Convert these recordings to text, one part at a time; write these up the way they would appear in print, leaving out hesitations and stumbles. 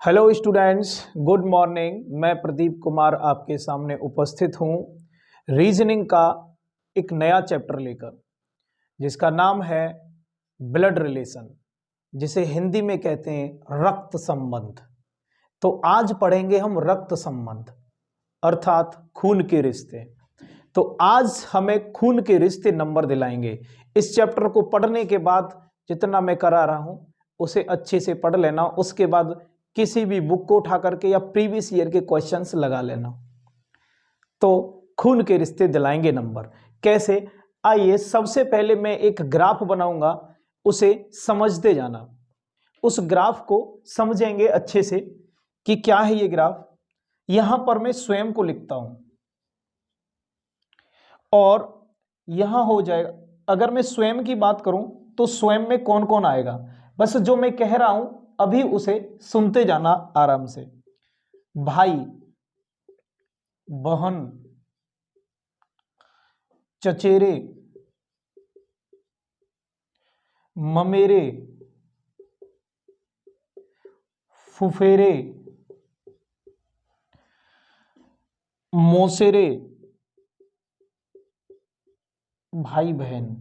Hello students, good morning. मैं प्रदीप कुमार आपके सामने उपस्थित हूँ रीजनिंग का एक नया चैप्टर लेकर, जिसका नाम है ब्लड रिलेशन, जिसे हिंदी में कहते हैं रक्त संबंध। तो आज पढ़ेंगे हम रक्त संबंध अर्थात खून के रिश्ते। तो आज हमें खून के रिश्ते नंबर दिलाएंगे। इस चैप्टर को पढ़ने के बाद जितना मैं करा रहा हूं उसे अच्छे से पढ़ लेना, उसके बाद किसी भी बुक को उठा करके या प्रीवियस ईयर के क्वेश्चंस लगा लेना। तो खून के रिश्ते दिलाएंगे नंबर कैसे, आइए सबसे पहले मैं एक ग्राफ बनाऊंगा, उसे समझते जाना। उस ग्राफ को समझेंगे अच्छे से कि क्या है ये ग्राफ। यहां पर मैं स्वयं को लिखता हूं और यहां हो जाएगा। अगर मैं स्वयं की बात करूं तो स्वयं में कौन कौन आएगा, बस जो मैं कह रहा हूं अभी उसे सुनते जाना आराम से। भाई, बहन, चचेरे, ममेरे, फुफेरे, मौसेरे, भाई बहन।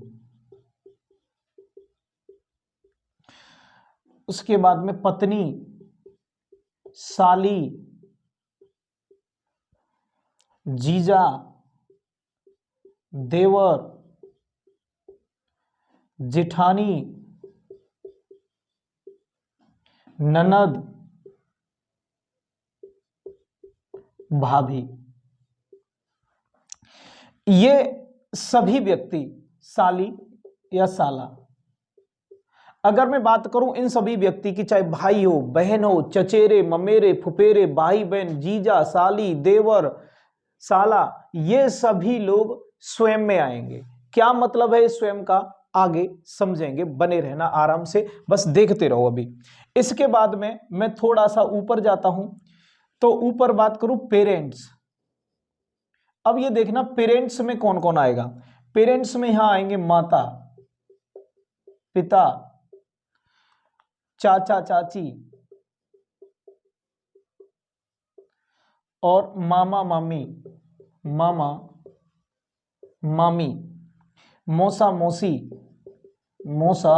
उसके बाद में पत्नी, साली, जीजा, देवर, जेठानी, ननद, भाभी। ये सभी व्यक्ति साली या साला। अगर मैं बात करूं इन सभी व्यक्ति की, चाहे भाई हो, बहन हो, चचेरे, ममेरे, फुफेरे, भाई बहन, जीजा, साली, देवर, साला, ये सभी लोग स्वयं में आएंगे। क्या मतलब है स्वयं का, आगे समझेंगे, बने रहना आराम से, बस देखते रहो। अभी इसके बाद में मैं थोड़ा सा ऊपर जाता हूं, तो ऊपर बात करूं पेरेंट्स। अब ये देखना पेरेंट्स में कौन कौन आएगा। पेरेंट्स में यहां आएंगे माता, पिता, चाचा चाची और मामा मामी, मामा मामी, मौसा मौसी, मौसा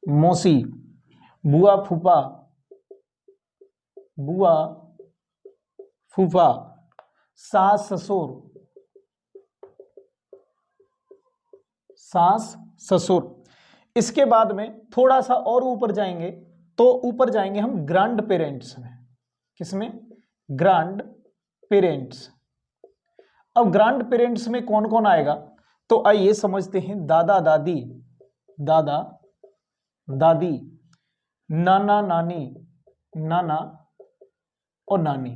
मौसी, बुआ फूफा, बुआ फूफा, सास ससुर, सास ससुर। इसके बाद में थोड़ा सा और ऊपर जाएंगे, तो ऊपर जाएंगे हम ग्रैंड पेरेंट्स में। किसमें? Grand parents. अब ग्रैंड पेरेंट्स में कौन कौन आएगा, तो आइए समझते हैं। दादा दादी, दादा दादी, नाना नानी, नाना और नानी।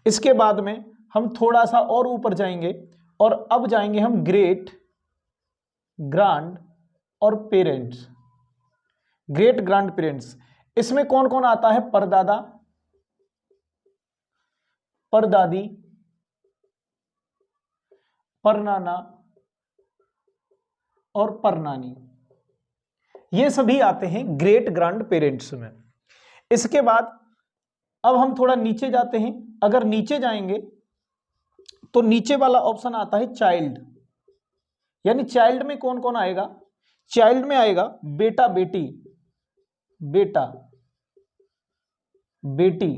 इसके बाद में हम थोड़ा सा और ऊपर जाएंगे और अब जाएंगे हम ग्रेट ग्रैंड और पेरेंट्स। ग्रेट ग्रैंड पेरेंट्स, इसमें कौन कौन आता है? परदादा, परदादी, परनाना और परनानी, ये सभी आते हैं ग्रेट ग्रैंड पेरेंट्स में। इसके बाद अब हम थोड़ा नीचे जाते हैं। अगर नीचे जाएंगे तो नीचे वाला ऑप्शन आता है चाइल्ड, यानी चाइल्ड में कौन कौन आएगा? चाइल्ड में आएगा बेटा बेटी, बेटा बेटी,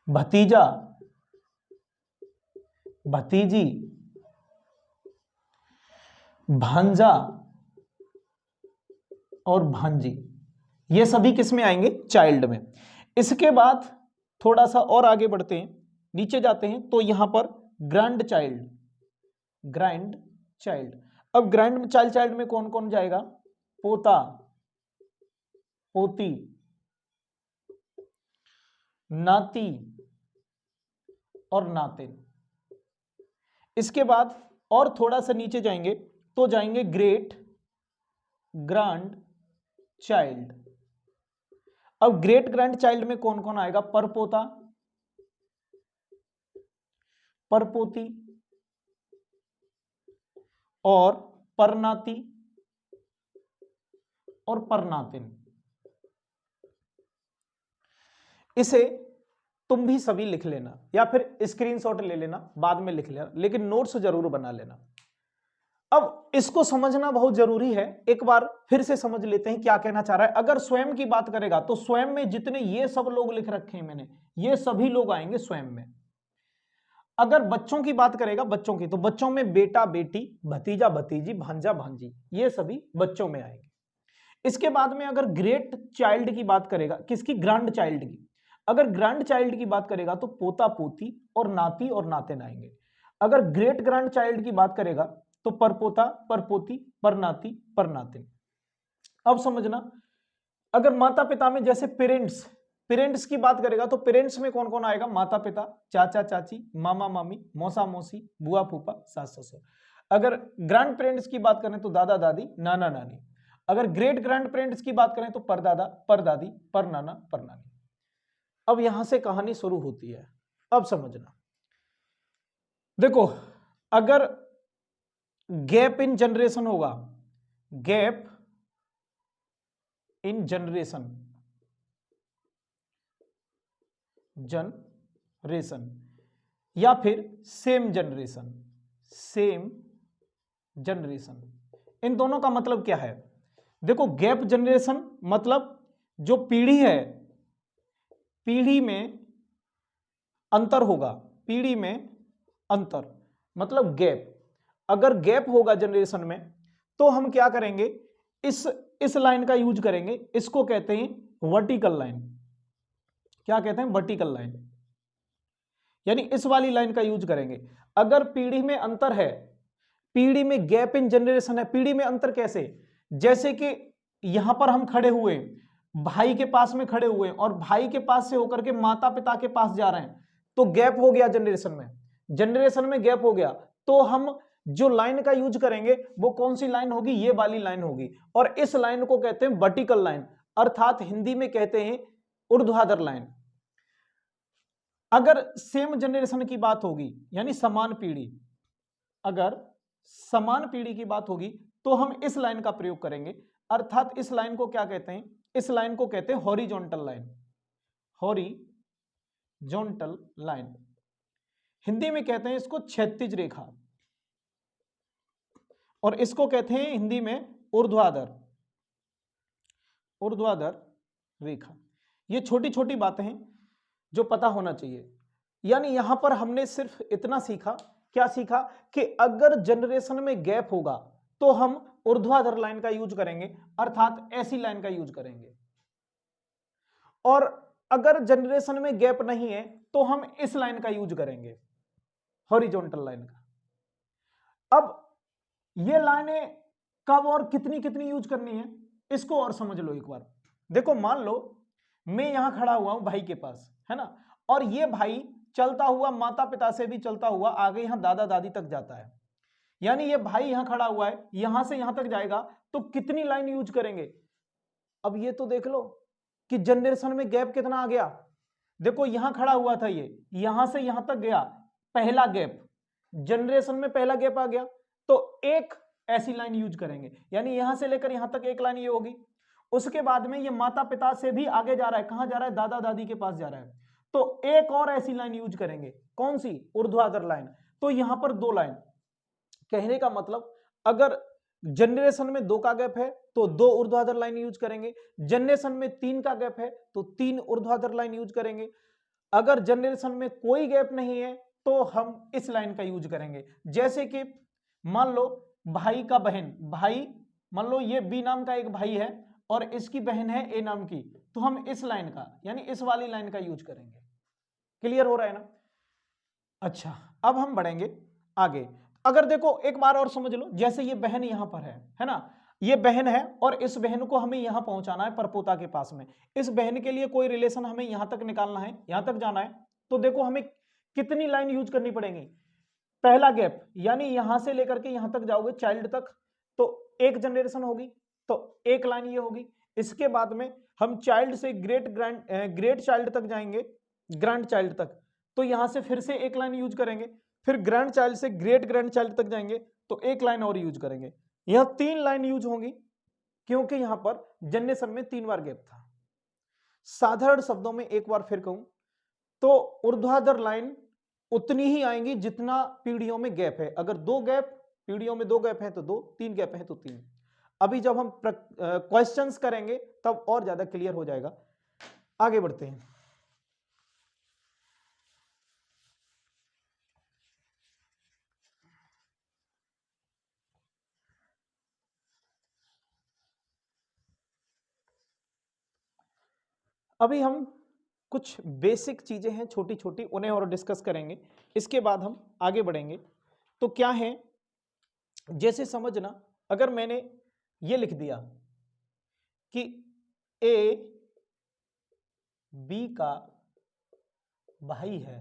भतीजा भतीजी, भांजा और भांजी। ये सभी किस में आएंगे? चाइल्ड में। इसके बाद थोड़ा सा और आगे बढ़ते हैं, नीचे जाते हैं, तो यहां पर ग्रैंड चाइल्ड, ग्रैंड चाइल्ड। अब ग्रैंड चाइल्ड चाइल्ड में कौन कौन जाएगा? पोता, पोती, नाती और नातिन। इसके बाद और थोड़ा सा नीचे जाएंगे तो जाएंगे ग्रेट ग्रैंड चाइल्ड। अब ग्रेट ग्रैंड चाइल्ड में कौन कौन आएगा? परपोता, परपोती और परनाती और परनातिन। इसे तुम भी सभी लिख लेना या फिर स्क्रीनशॉट ले लेना, बाद में लिख लेना, लेकिन नोट्स जरूर बना लेना। अब इसको समझना बहुत जरूरी है, एक बार फिर से समझ लेते हैं क्या कहना चाह रहा है। अगर स्वयं की बात करेगा तो स्वयं में जितने ये सब लोग लिख रखे हैं मैंने, ये सभी लोग आएंगे स्वयं में। अगर बच्चों की बात करेगा, बच्चों की, तो बच्चों में बेटा बेटी, भतीजा भतीजी, भांजा भांजी, ये सभी बच्चों में आएंगे। इसके बाद में अगर ग्रेट चाइल्ड की बात करेगा, किसकी? ग्रैंड चाइल्ड की। अगर ग्रैंड चाइल्ड की बात करेगा तो पोता पोती और नाती और नातिन आएंगे। अगर ग्रेट ग्रैंड चाइल्ड की बात करेगा तो परपोता परपोती परनाती परनातिन। अब समझना, अगर माता पिता में जैसे पेरेंट्स, पेरेंट्स की बात करेगा तो पेरेंट्स में कौन कौन आएगा? माता पिता, चाचा चाची, मामा मामी, मौसा मौसी, बुआ फूफा, सास ससुर। अगर ग्रैंड पेरेंट्स की बात करें तो दादा दादी, नाना नानी। अगर ग्रेट ग्रैंड पेरेंट्स की बात करें तो परदादा परदादी, परनाना परनानी। अब यहां से कहानी शुरू होती है। अब समझना, देखो, अगर गैप इन जनरेशन होगा, गैप इन जनरेशन, जनरेशन या फिर सेम जनरेशन, सेम जनरेशन, इन दोनों का मतलब क्या है? देखो, गैप जनरेशन मतलब जो पीढ़ी है, पीढ़ी में अंतर होगा, पीढ़ी में अंतर मतलब गैप। अगर गैप होगा जनरेशन में तो हम क्या करेंगे? इस लाइन का यूज करेंगे, इसको कहते हैं वर्टिकल लाइन। क्या कहते हैं? वर्टिकल लाइन, यानी इस वाली लाइन का यूज करेंगे। अगर पीढ़ी में अंतर है, पीढ़ी में गैप इन जनरेशन है, पीढ़ी में अंतर कैसे? जैसे कि यहां पर हम खड़े हुए, भाई के पास में खड़े हुए और भाई के पास से होकर के माता पिता के पास जा रहे हैं, तो गैप हो गया जनरेशन में, जनरेशन में गैप हो गया। तो हम जो लाइन का यूज करेंगे वो कौन सी लाइन होगी? ये वाली लाइन होगी, और इस लाइन को कहते हैं वर्टिकल लाइन, अर्थात हिंदी में कहते हैं ऊर्ध्वाधर लाइन। अगर सेम जनरेशन की बात होगी, यानी समान पीढ़ी, अगर समान पीढ़ी की बात होगी तो हम इस लाइन का प्रयोग करेंगे, अर्थात इस लाइन को क्या कहते हैं? इस लाइन को कहते हैं horizontal line, horizontal line. Hindi में कहते हैं इसको क्षैतिज रेखा, और इसको कहते हैं हिंदी में ऊर्ध्वाधर, ऊर्ध्वाधर रेखा। ये छोटी छोटी बातें हैं जो पता होना चाहिए। यानी यहां पर हमने सिर्फ इतना सीखा, क्या सीखा? कि अगर जनरेशन में गैप होगा तो हम ऊर्ध्वाधर लाइन का यूज करेंगे, अर्थात ऐसी लाइन का यूज करेंगे, और अगर जनरेशन में गैप नहीं है तो हम इस लाइन का यूज करेंगे, हॉरिजॉन्टल लाइन का। अब ये लाइनें कब और कितनी कितनी यूज करनी है, इसको और समझ लो एक बार। देखो, मान लो मैं यहां खड़ा हुआ हूं भाई के पास, है ना, और ये भाई चलता हुआ माता पिता से भी चलता हुआ आगे यहां दादा दादी तक जाता है, यानी ये भाई यहां खड़ा हुआ है, यहां से यहां तक जाएगा, तो कितनी लाइन यूज करेंगे? अब ये तो देख लो कि जनरेशन में गैप कितना आ गया। देखो, यहां खड़ा हुआ था, ये यहां से यहां तक गया, पहला गैप, जनरेशन में पहला गैप आ गया, तो एक ऐसी लाइन यूज करेंगे, यानी यहां से लेकर यहां तक एक लाइन ये होगी। उसके बाद में ये माता पिता से भी आगे जा रहा है, कहां जा रहा है? दादा दादी के पास जा रहा है, तो एक और ऐसी लाइन यूज करेंगे, कौन सी? ऊर्ध्वाधर लाइन। तो यहां पर दो लाइन, कहने का मतलब अगर जनरेशन में 2 का गैप है तो 2 ऊर्ध्वाधर लाइन यूज करेंगे, जनरेशन में 3 का गैप है तो 3 ऊर्ध्वाधर लाइन यूज करेंगे, अगर जनरेशन में कोई गैप नहीं है तो हम इस लाइन का यूज करेंगे। जैसे कि मान लो भाई का बहन, भाई मान लो ये बी नाम का एक भाई है और इसकी बहन है ए नाम की, तो हम इस लाइन का, यानी इस वाली लाइन का यूज करेंगे। क्लियर हो रहा है ना? अच्छा, अब हम बढ़ेंगे आगे। अगर देखो एक बार और समझ लो, जैसे ये बहन यहां पर है ना, ये बहन है और इस बहन को हमें यहां पहुंचाना है परपोता के पास में, इस बहन के लिए कोई रिलेशन हमें यहां तक निकालना है, यहां तक जाना है, तो देखो हमें कितनी लाइन यूज करनी पड़ेगी? पहला गैप, यानी यहां से लेकर के यहां तक जाओगे चाइल्ड तक, तो एक जनरेशन होगी, तो एक लाइन ये होगी। इसके बाद में हम चाइल्ड से ग्रेट चाइल्ड तक जाएंगे, ग्रैंड चाइल्ड तक, तो यहां से फिर से एक लाइन यूज करेंगे, फिर ग्रैंड चाइल्ड से ग्रेट ग्रैंड चाइल्ड तक जाएंगे तो एक लाइन और यूज करेंगे। यहां 3 लाइन यूज होंगी, क्योंकि यहां पर जनरेशन में 3 बार गैप था। साधारण शब्दों में एक बार फिर कहूं तो ऊर्ध्वाधर लाइन उतनी ही आएंगी जितना पीढ़ियों में गैप है। अगर दो गैप, पीढ़ियों में दो गैप है तो दो, तीन गैप है तो तीन। अभी जब हम क्वेश्चंस करेंगे तब और ज्यादा क्लियर हो जाएगा। आगे बढ़ते हैं। अभी हम कुछ बेसिक चीजें हैं छोटी छोटी, उन्हें और डिस्कस करेंगे, इसके बाद हम आगे बढ़ेंगे। तो क्या है, जैसे समझना, अगर मैंने ये लिख दिया कि ए बी का भाई है,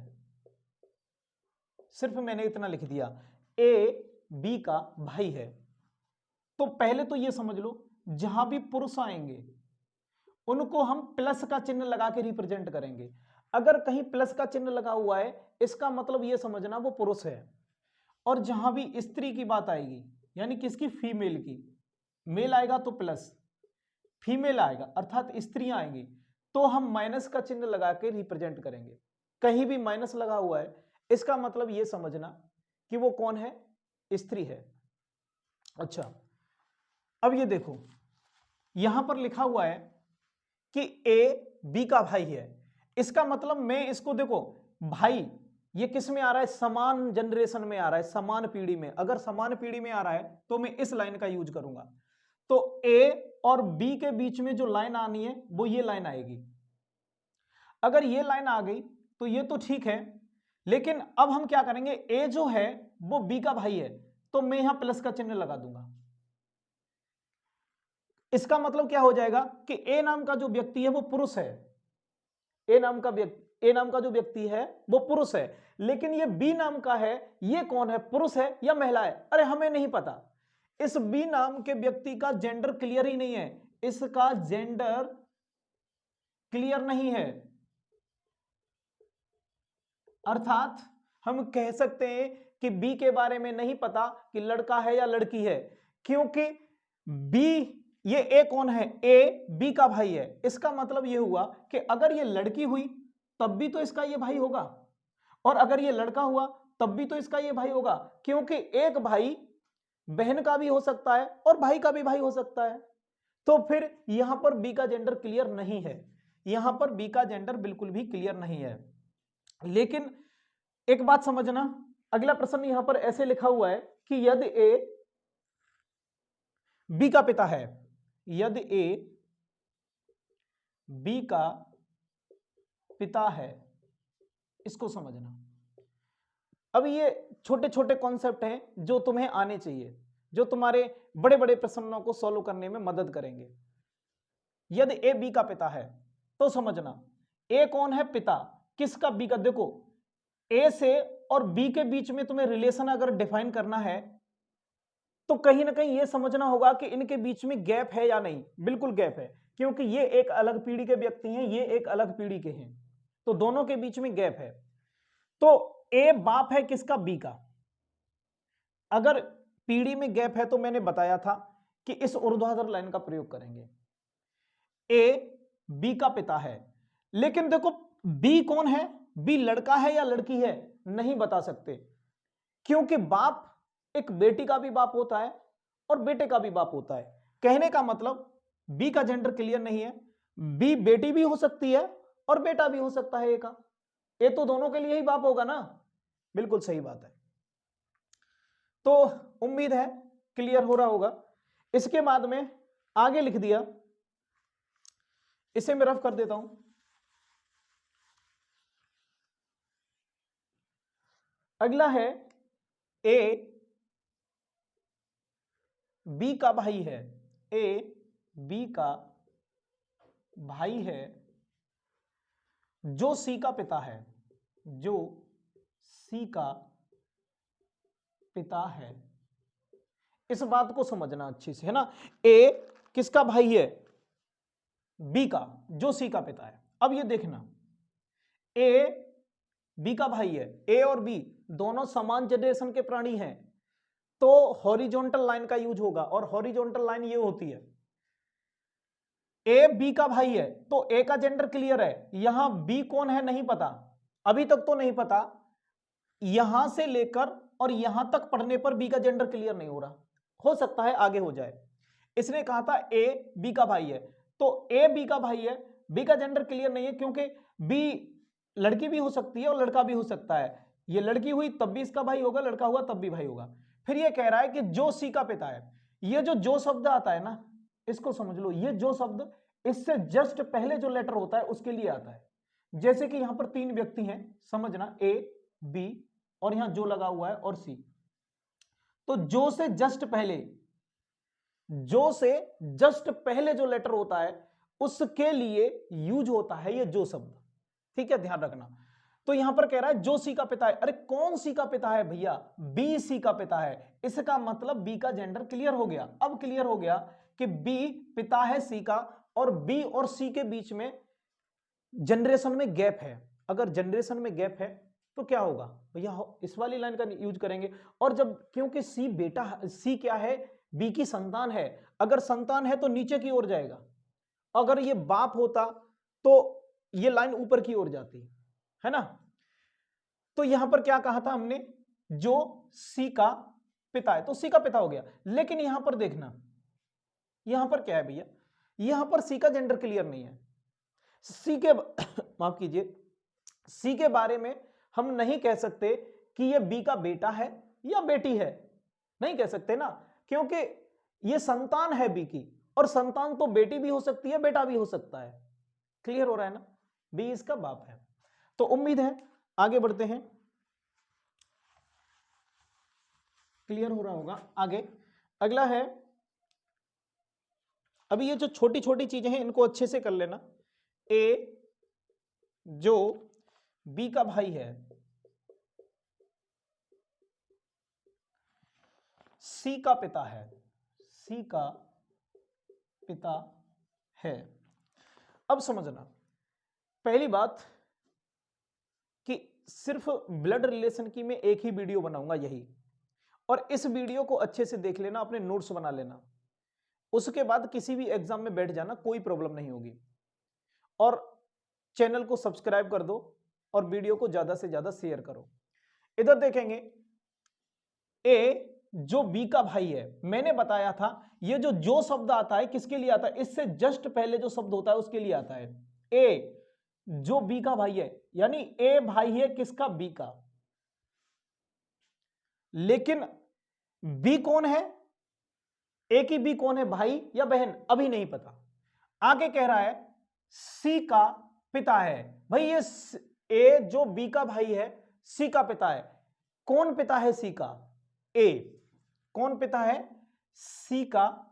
सिर्फ मैंने इतना लिख दिया ए बी का भाई है, तो पहले तो ये समझ लो जहां भी पुरुष आएंगे उनको हम प्लस का चिन्ह लगा के रिप्रेजेंट करेंगे। अगर कहीं प्लस का चिन्ह लगा हुआ है इसका मतलब ये समझना वो पुरुष है। और जहां भी स्त्री की बात आएगी, यानी किसकी, फीमेल की, मेल आएगा तो प्लस, फीमेल आएगा अर्थात स्त्रियां आएंगी तो हम माइनस का चिन्ह लगा के रिप्रेजेंट करेंगे। कहीं भी माइनस लगा हुआ है इसका मतलब ये समझना कि वो कौन है, स्त्री है। अच्छा, अब ये देखो यहां पर लिखा हुआ है कि ए बी का भाई है, इसका मतलब मैं इसको देखो भाई, ये किस में आ रहा है, समान जनरेशन में आ रहा है, समान पीढ़ी में। अगर समान पीढ़ी में आ रहा है तो मैं इस लाइन का यूज करूंगा। तो ए और बी के बीच में जो लाइन आनी है वो ये लाइन आएगी। अगर ये लाइन आ गई तो ये तो ठीक है, लेकिन अब हम क्या करेंगे, ए जो है वो बी का भाई है तो मैं यहां प्लस का चिन्ह लगा दूंगा। इसका मतलब क्या हो जाएगा कि ए नाम का जो व्यक्ति है वो पुरुष है, ए नाम का जो व्यक्ति है वो पुरुष है, लेकिन ये बी नाम का है, ये कौन है, पुरुष है या महिला है, अरे हमें नहीं पता। इस बी नाम के व्यक्ति का जेंडर क्लियर ही नहीं है, इसका जेंडर क्लियर नहीं है। अर्थात हम कह सकते हैं कि बी के बारे में नहीं पता कि लड़का है या लड़की है, क्योंकि बी, ये ए कौन है, ए बी का भाई है। इसका मतलब ये हुआ कि अगर ये लड़की हुई तब भी तो इसका ये भाई होगा, और अगर ये लड़का हुआ तब भी तो इसका ये भाई होगा, क्योंकि एक भाई बहन का भी हो सकता है और भाई का भी भाई हो सकता है। तो फिर यहां पर बी का जेंडर क्लियर नहीं है, यहां पर बी का जेंडर बिल्कुल भी क्लियर नहीं है। लेकिन एक बात समझना, अगला प्रश्न यहां पर ऐसे लिखा हुआ है कि यदि ए बी का पिता है, यदि ए बी का पिता है, इसको समझना। अब ये छोटे छोटे कॉन्सेप्ट हैं जो तुम्हें आने चाहिए, जो तुम्हारे बड़े बड़े प्रश्नों को सॉल्व करने में मदद करेंगे। यदि ए बी का पिता है तो समझना ए कौन है, पिता, किसका, बी का। देखो ए से और बी के बीच में तुम्हें रिलेशन अगर डिफाइन करना है तो कहीं ना कहीं ये समझना होगा कि इनके बीच में गैप है या नहीं। बिल्कुल गैप है, क्योंकि ये एक अलग पीढ़ी के व्यक्ति हैं, ये एक अलग पीढ़ी के हैं, तो दोनों के बीच में गैप है। तो ए बाप है किसका, बी का। अगर पीढ़ी में गैप है तो मैंने बताया था कि इस ऊर्ध्वाधर लाइन का प्रयोग करेंगे। ए बी का पिता है, लेकिन देखो बी कौन है, बी लड़का है या लड़की है, नहीं बता सकते, क्योंकि बाप एक बेटी का भी बाप होता है और बेटे का भी बाप होता है। कहने का मतलब बी का जेंडर क्लियर नहीं है, बी बेटी भी हो सकती है और बेटा भी हो सकता है ए का, ए तो दोनों के लिए ही बाप होगा ना। बिल्कुल सही बात है। तो उम्मीद है क्लियर हो रहा होगा। इसके बाद में आगे लिख दिया, इसे मैं रफ कर देता हूं। अगला है ए बी का भाई है, ए बी का भाई है जो सी का पिता है, जो सी का पिता है। इस बात को समझना अच्छे से, है ना। ए किसका भाई है, बी का, जो सी का पिता है। अब ये देखना, ए बी का भाई है, ए और बी दोनों समान जनरेशन के प्राणी हैं, तो हॉरिजॉन्टल लाइन का यूज होगा, और हॉरिजॉन्टल लाइन ये होती है ए बी का भाई है तो ए का जेंडर क्लियर है, यहां बी कौन है नहीं पता, अभी तक तो नहीं पता, यहां से लेकर और यहां तक पढ़ने पर बी का जेंडर क्लियर नहीं हो रहा, हो सकता है आगे हो जाए। इसने कहा था ए बी का भाई है, तो ए बी का भाई है, बी का जेंडर क्लियर नहीं है क्योंकि बी लड़की भी हो सकती है और लड़का भी हो सकता है, ये लड़की हुई तब भी इसका भाई होगा, लड़का हुआ तब भी भाई होगा। फिर ये कह रहा है कि जो सी का पिता है, ये जो शब्द आता है ना, इसको समझ लो, ये जो शब्द इससे जस्ट पहले जो लेटर होता है उसके लिए आता है। जैसे कि यहां पर तीन व्यक्ति हैं, समझना, ए बी और यहां जो लगा हुआ है और सी, तो जो से जस्ट पहले, जो से जस्ट पहले जो लेटर होता है उसके लिए यूज होता है ये जो शब्द, ठीक है, ध्यान रखना। तो यहां पर कह रहा है जो सी का पिता है, अरे कौन सी का पिता है भैया, बी सी का पिता है, इसका मतलब बी का जेंडर क्लियर हो गया। अब क्लियर हो गया कि बी पिता है सी का, और बी और सी के बीच में जनरेशन में गैप है। अगर जनरेशन में गैप है तो क्या होगा भैया, इस वाली लाइन का यूज करेंगे। और जब, क्योंकि सी बेटा, सी क्या है, बी की संतान है, अगर संतान है तो नीचे की ओर जाएगा, अगर ये बाप होता तो ये लाइन ऊपर की ओर जाती है ना। तो यहां पर क्या कहा था हमने, जो सी का पिता है, तो सी का पिता हो गया। लेकिन यहां पर देखना, यहां पर क्या है भैया, यहां पर सी का जेंडर क्लियर नहीं है। सी के माफ कीजिए, सी के बारे में हम नहीं कह सकते कि ये बी का बेटा है या बेटी है, नहीं कह सकते ना, क्योंकि ये संतान है बी की, और संतान तो बेटी भी हो सकती है बेटा भी हो सकता है। क्लियर हो रहा है ना, बी इसका बाप है। तो उम्मीद है आगे बढ़ते हैं, क्लियर हो रहा होगा। आगे अगला है, अभी ये जो छोटी छोटी चीजें हैं इनको अच्छे से कर लेना। ए जो बी का भाई है, सी का पिता है, सी का पिता है। अब समझना, पहली बात कि सिर्फ ब्लड रिलेशन की मैं एक ही वीडियो बनाऊंगा यही, और इस वीडियो को अच्छे से देख लेना, अपने नोट्स बना लेना, उसके बाद किसी भी एग्जाम में बैठ जाना, कोई प्रॉब्लम नहीं होगी। और चैनल को सब्सक्राइब कर दो और वीडियो को ज्यादा से ज्यादा शेयर करो। इधर देखेंगे, ए जो बी का भाई है, मैंने बताया था ये जो शब्द आता है किसके लिए आता है, इससे जस्ट पहले जो शब्द होता है उसके लिए आता है। ए जो बी का भाई है, यानी ए भाई है किसका, बी का। लेकिन बी कौन है, ए की बी कौन है, भाई या बहन, अभी नहीं पता। आगे कह रहा है सी का पिता है, भाई ये ए जो बी का भाई है सी का पिता है, कौन पिता है सी का, ए। कौन पिता है, सी का,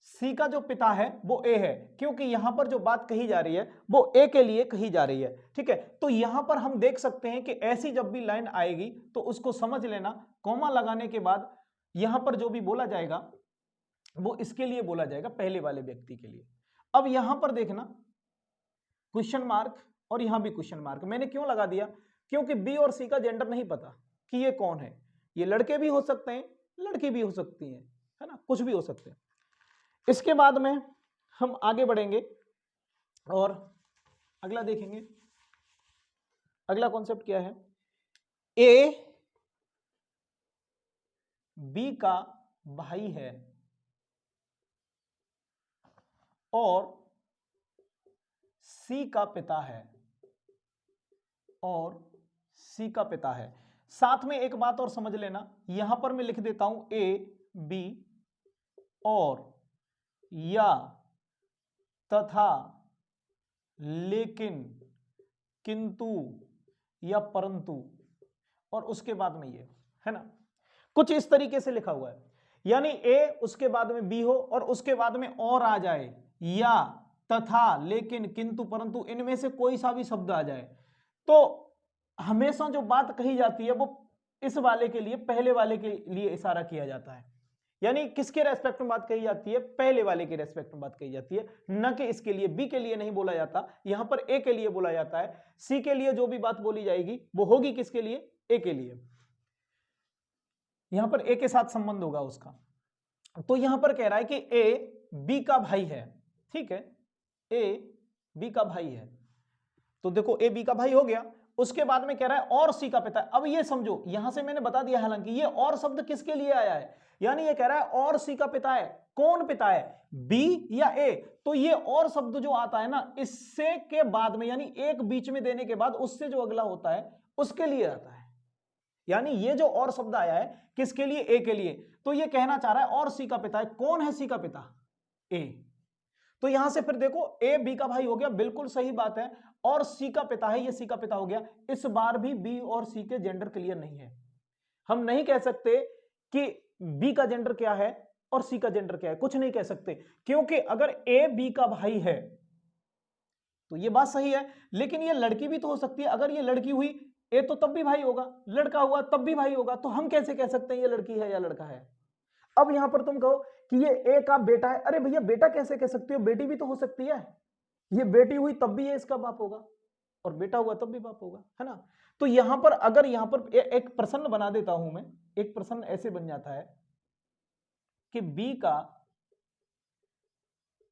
सी का जो पिता है वो ए है, क्योंकि यहां पर जो बात कही जा रही है वो ए के लिए कही जा रही है, ठीक है। तो यहां पर हम देख सकते हैं कि ऐसी जब भी लाइन आएगी तो उसको समझ लेना, कॉमा लगाने के बाद यहां पर जो भी बोला जाएगा वो इसके लिए बोला जाएगा, पहले वाले व्यक्ति के लिए। अब यहां पर देखना, क्वेश्चन मार्क और यहां भी क्वेश्चन मार्क मैंने क्यों लगा दिया, क्योंकि बी और सी का जेंडर नहीं पता कि ये कौन है। ये लड़के भी हो सकते हैं, लड़की भी हो सकती है ना, कुछ भी हो सकते हैं। इसके बाद में हम आगे बढ़ेंगे और अगला देखेंगे। अगला कॉन्सेप्ट क्या है, ए बी का भाई है और सी का पिता है, और सी का पिता है। साथ में एक बात और समझ लेना, यहां पर मैं लिख देता हूं ए बी और या तथा लेकिन किंतु या परंतु, और उसके बाद में ये, है ना, कुछ इस तरीके से लिखा हुआ है, यानी ए उसके बाद में बी हो और उसके बाद में और आ जाए, या तथा लेकिन किंतु परंतु, इनमें से कोई सा भी शब्द आ जाए, तो हमेशा जो बात कही जाती है वो इस वाले के लिए, पहले वाले के लिए इशारा किया जाता है। यानी किसके रेस्पेक्ट में बात कही जाती है, पहले वाले के रेस्पेक्ट में बात कही जाती है, न कि इसके लिए। बी के लिए नहीं बोला जाता, यहां पर ए के लिए बोला जाता है। सी के लिए जो भी बात बोली जाएगी वो होगी किसके लिए, ए के लिए, यहां पर ए के साथ संबंध होगा उसका। तो यहां पर कह रहा है कि ए बी का भाई है, ठीक है, ए बी का भाई है, तो देखो ए बी का भाई हो गया। उसके बाद में कह रहा है और सी का पिता है। अब ये समझो, यहां से मैंने बता दिया हालांकि ये और शब्द किसके लिए आया है, यानी ये कह रहा है और सी का पिता है। कौन पिता है, बी या ए? तो ये और शब्द जो आता है ना, इससे के बाद में, यानी एक बीच में देने के बाद उससे जो अगला होता है उसके लिए आता है। यानी ये जो और शब्द आया है किसके लिए, ए के लिए। तो ये कहना चाह रहा है और सी का पिता है। कौन है सी का पिता, ए। तो यहां से फिर देखो ए बी का भाई हो गया, बिल्कुल सही बात है, और सी का पिता है, ये सी का पिता हो गया। इस बार भी बी और सी के जेंडर क्लियर नहीं है। हम नहीं कह सकते कि बी का जेंडर क्या है और सी का जेंडर क्या है, कुछ नहीं कह सकते, क्योंकि अगर ए बी का भाई है तो ये बात सही है, लेकिन ये लड़की भी तो हो सकती है। अगर ये लड़की हुई ए तो तब भी भाई होगा, लड़का हुआ तब भी भाई होगा, तो हम कैसे कह सकते हैं ये लड़की है या लड़का है। अब यहां पर तुम कहो कि ये ए का बेटा है, अरे भैया बेटा कैसे कह सकते हो, बेटी भी तो हो सकती है। ये बेटी हुई तब भी ये इसका बाप होगा और बेटा हुआ तब भी बाप होगा, है ना। तो यहां पर अगर यहां पर एक प्रश्न बना देता हूं मैं, एक प्रश्न ऐसे बन जाता है कि बी का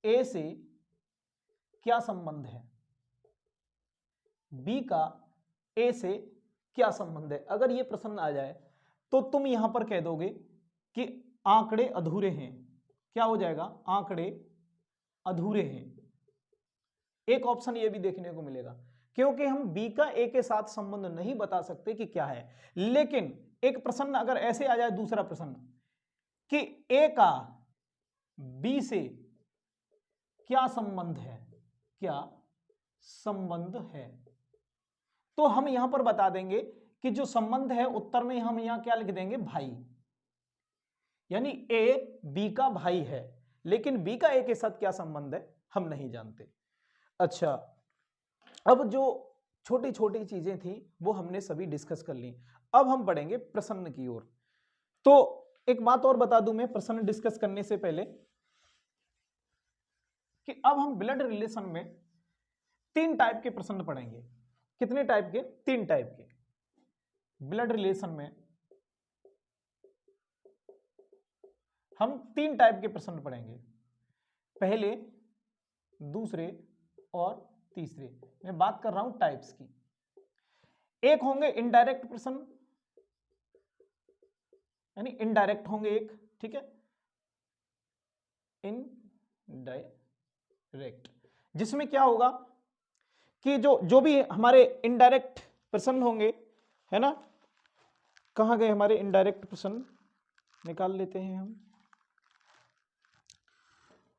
ए से क्या संबंध है, बी का ए से क्या संबंध है। अगर ये प्रश्न आ जाए तो तुम यहां पर कह दोगे कि आंकड़े अधूरे हैं। क्या हो जाएगा, आंकड़े अधूरे हैं। एक ऑप्शन ये भी देखने को मिलेगा, क्योंकि हम बी का ए के साथ संबंध नहीं बता सकते कि क्या है। लेकिन एक प्रश्न अगर ऐसे आ जाए, दूसरा प्रश्न कि ए का बी से क्या संबंध है, क्या संबंध है, तो हम यहां पर बता देंगे कि जो संबंध है उत्तर में हम यहां क्या लिख देंगे, भाई। यानी ए बी का भाई है, लेकिन बी का ए के साथ क्या संबंध है हम नहीं जानते। अच्छा, अब जो छोटी छोटी चीजें थी वो हमने सभी डिस्कस कर ली। अब हम बढ़ेंगे प्रश्न की ओर। तो एक बात और बता दूं मैं प्रश्न डिस्कस करने से पहले, कि अब हम ब्लड रिलेशन में 3 टाइप के प्रश्न पढ़ेंगे। कितने टाइप के, 3 टाइप के। ब्लड रिलेशन में हम 3 टाइप के प्रश्न पढ़ेंगे, पहले, दूसरे और तीसरे। मैं बात कर रहा हूं टाइप्स की। एक होंगे इनडायरेक्ट प्रश्न, यानी इनडायरेक्ट होंगे एक, ठीक है, इनडायरेक्ट, जिसमें क्या होगा कि जो भी हमारे इनडायरेक्ट प्रश्न होंगे, है ना, कहां गए हमारे इनडायरेक्ट प्रश्न, निकाल लेते हैं हम।